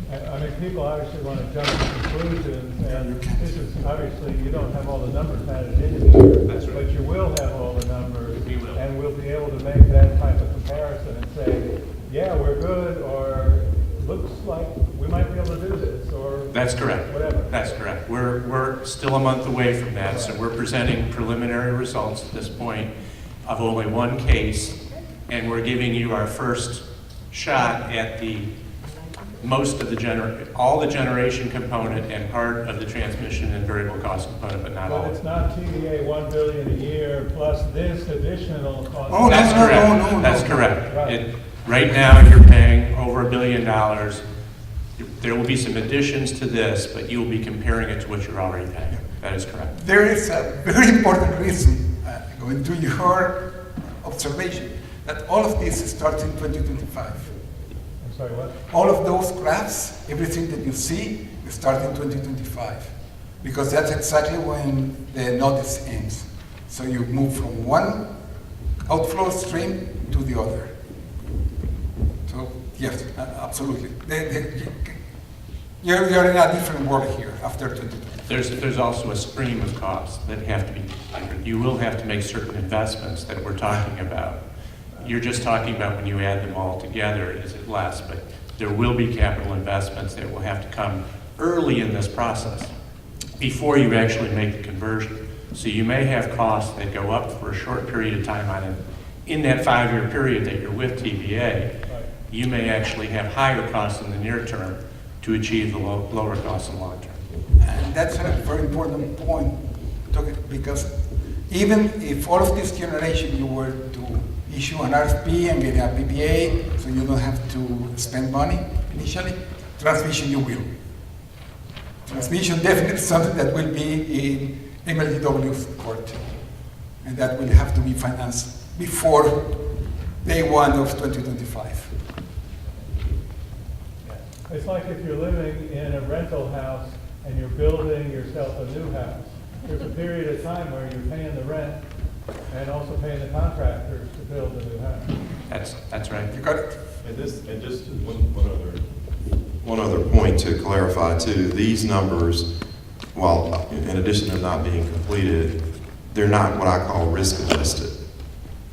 I mean, people obviously want to jump to conclusions, and this is, obviously, you don't have all the numbers added in here. That's right. But you will have all the numbers. We will. And we'll be able to make that type of comparison and say, yeah, we're good, or looks like we might be able to do this, or That's correct. whatever. That's correct. We're still a month away from that, so we're presenting preliminary results at this point of only one case, and we're giving you our first shot at most of all the generation component and part of the transmission and variable cost component, but not all. But it's not TVA 1 billion a year plus this additional cost. Oh, That's no, correct. no, no, no. That's correct. Right. Right now, you're paying over $1 billion. There will be some additions to this, but you will be comparing it to what you're already paying. That is correct. There is a very important reason, going to your observation, that all of this starts in 2025. I'm sorry, what? All of those graphs, everything that you see, start in 2025. Because that's exactly when the notice ends. So you move from one outflow stream to the other. So, yes, absolutely. You're in a different world here after 2025. There's also a stream of costs that have to be considered. You will have to make certain investments that we're talking about. You're just talking about when you add them all together, is it less? But there will be capital investments that will have to come early in this process before you actually make the conversion. So you may have costs that go up for a short period of time on it. In that 5-year period that you're with TVA, you may actually have higher costs in the near term to achieve the lower costs in the long term. And that's a very important point, because even if all of this generation you were to issue an RFP and get a PPA, so you don't have to spend money initially, transmission you will. Transmission definitely is something that will be in MLGW's court, and that will have to be financed before day 1 of 2025. It's like if you're living in a rental house and you're building yourself a new house. There's a period of time where you're paying the rent and also paying the contractors to build the new house. That's right. You got it? And just one other point to clarify too. These numbers, while in addition to not being completed, they're not what I call risk adjusted.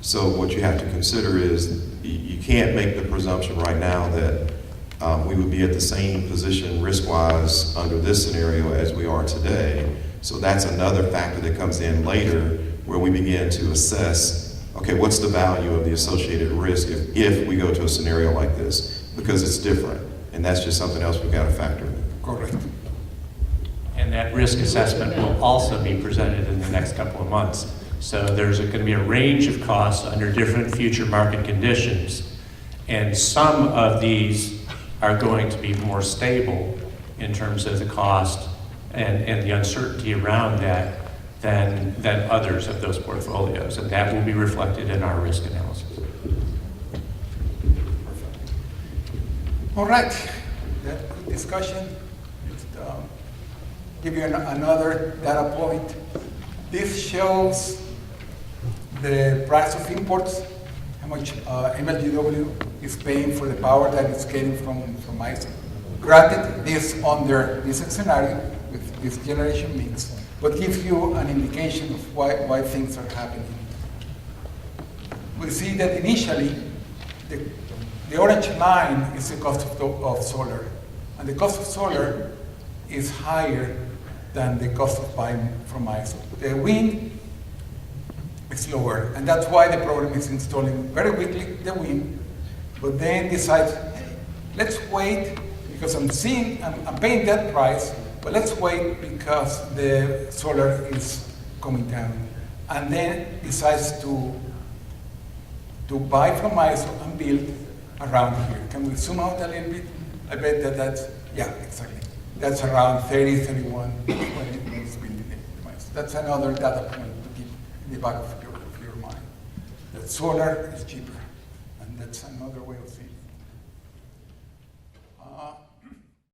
So what you have to consider is you can't make the presumption right now that we would be at the same position risk-wise under this scenario as we are today. So that's another factor that comes in later where we begin to assess, okay, what's the value of the associated risk if we go to a scenario like this? Because it's different, and that's just something else we've got to factor in. Correct. And that risk assessment will also be presented in the next couple of months. So there's going to be a range of costs under different future market conditions, and some of these are going to be more stable in terms of the cost and the uncertainty around that than others of those portfolios, and that will be reflected in our risk analysis. All right, that good discussion. Just give you another data point. This shows the price of imports, how much MLGW is paying for the power that it's getting from ISO. Granted, this under this scenario with this generation mix, but gives you an indication of why things are happening. We see that initially, the orange line is the cost of solar, and the cost of solar is higher than the cost of buying from ISO. The wind it's lower. And that's why the problem is installing very quickly the wind, but then decides, hey, let's wait, because I'm paying that price, but let's wait because the solar is coming down. And then decides to buy from ISO and build around here. Can we zoom out a little bit? I bet that's, yeah, exactly. That's around 30, 31 when it's building the MISO. That's another data point to keep in the back of your mind. That solar is cheaper, and that's another way of seeing it.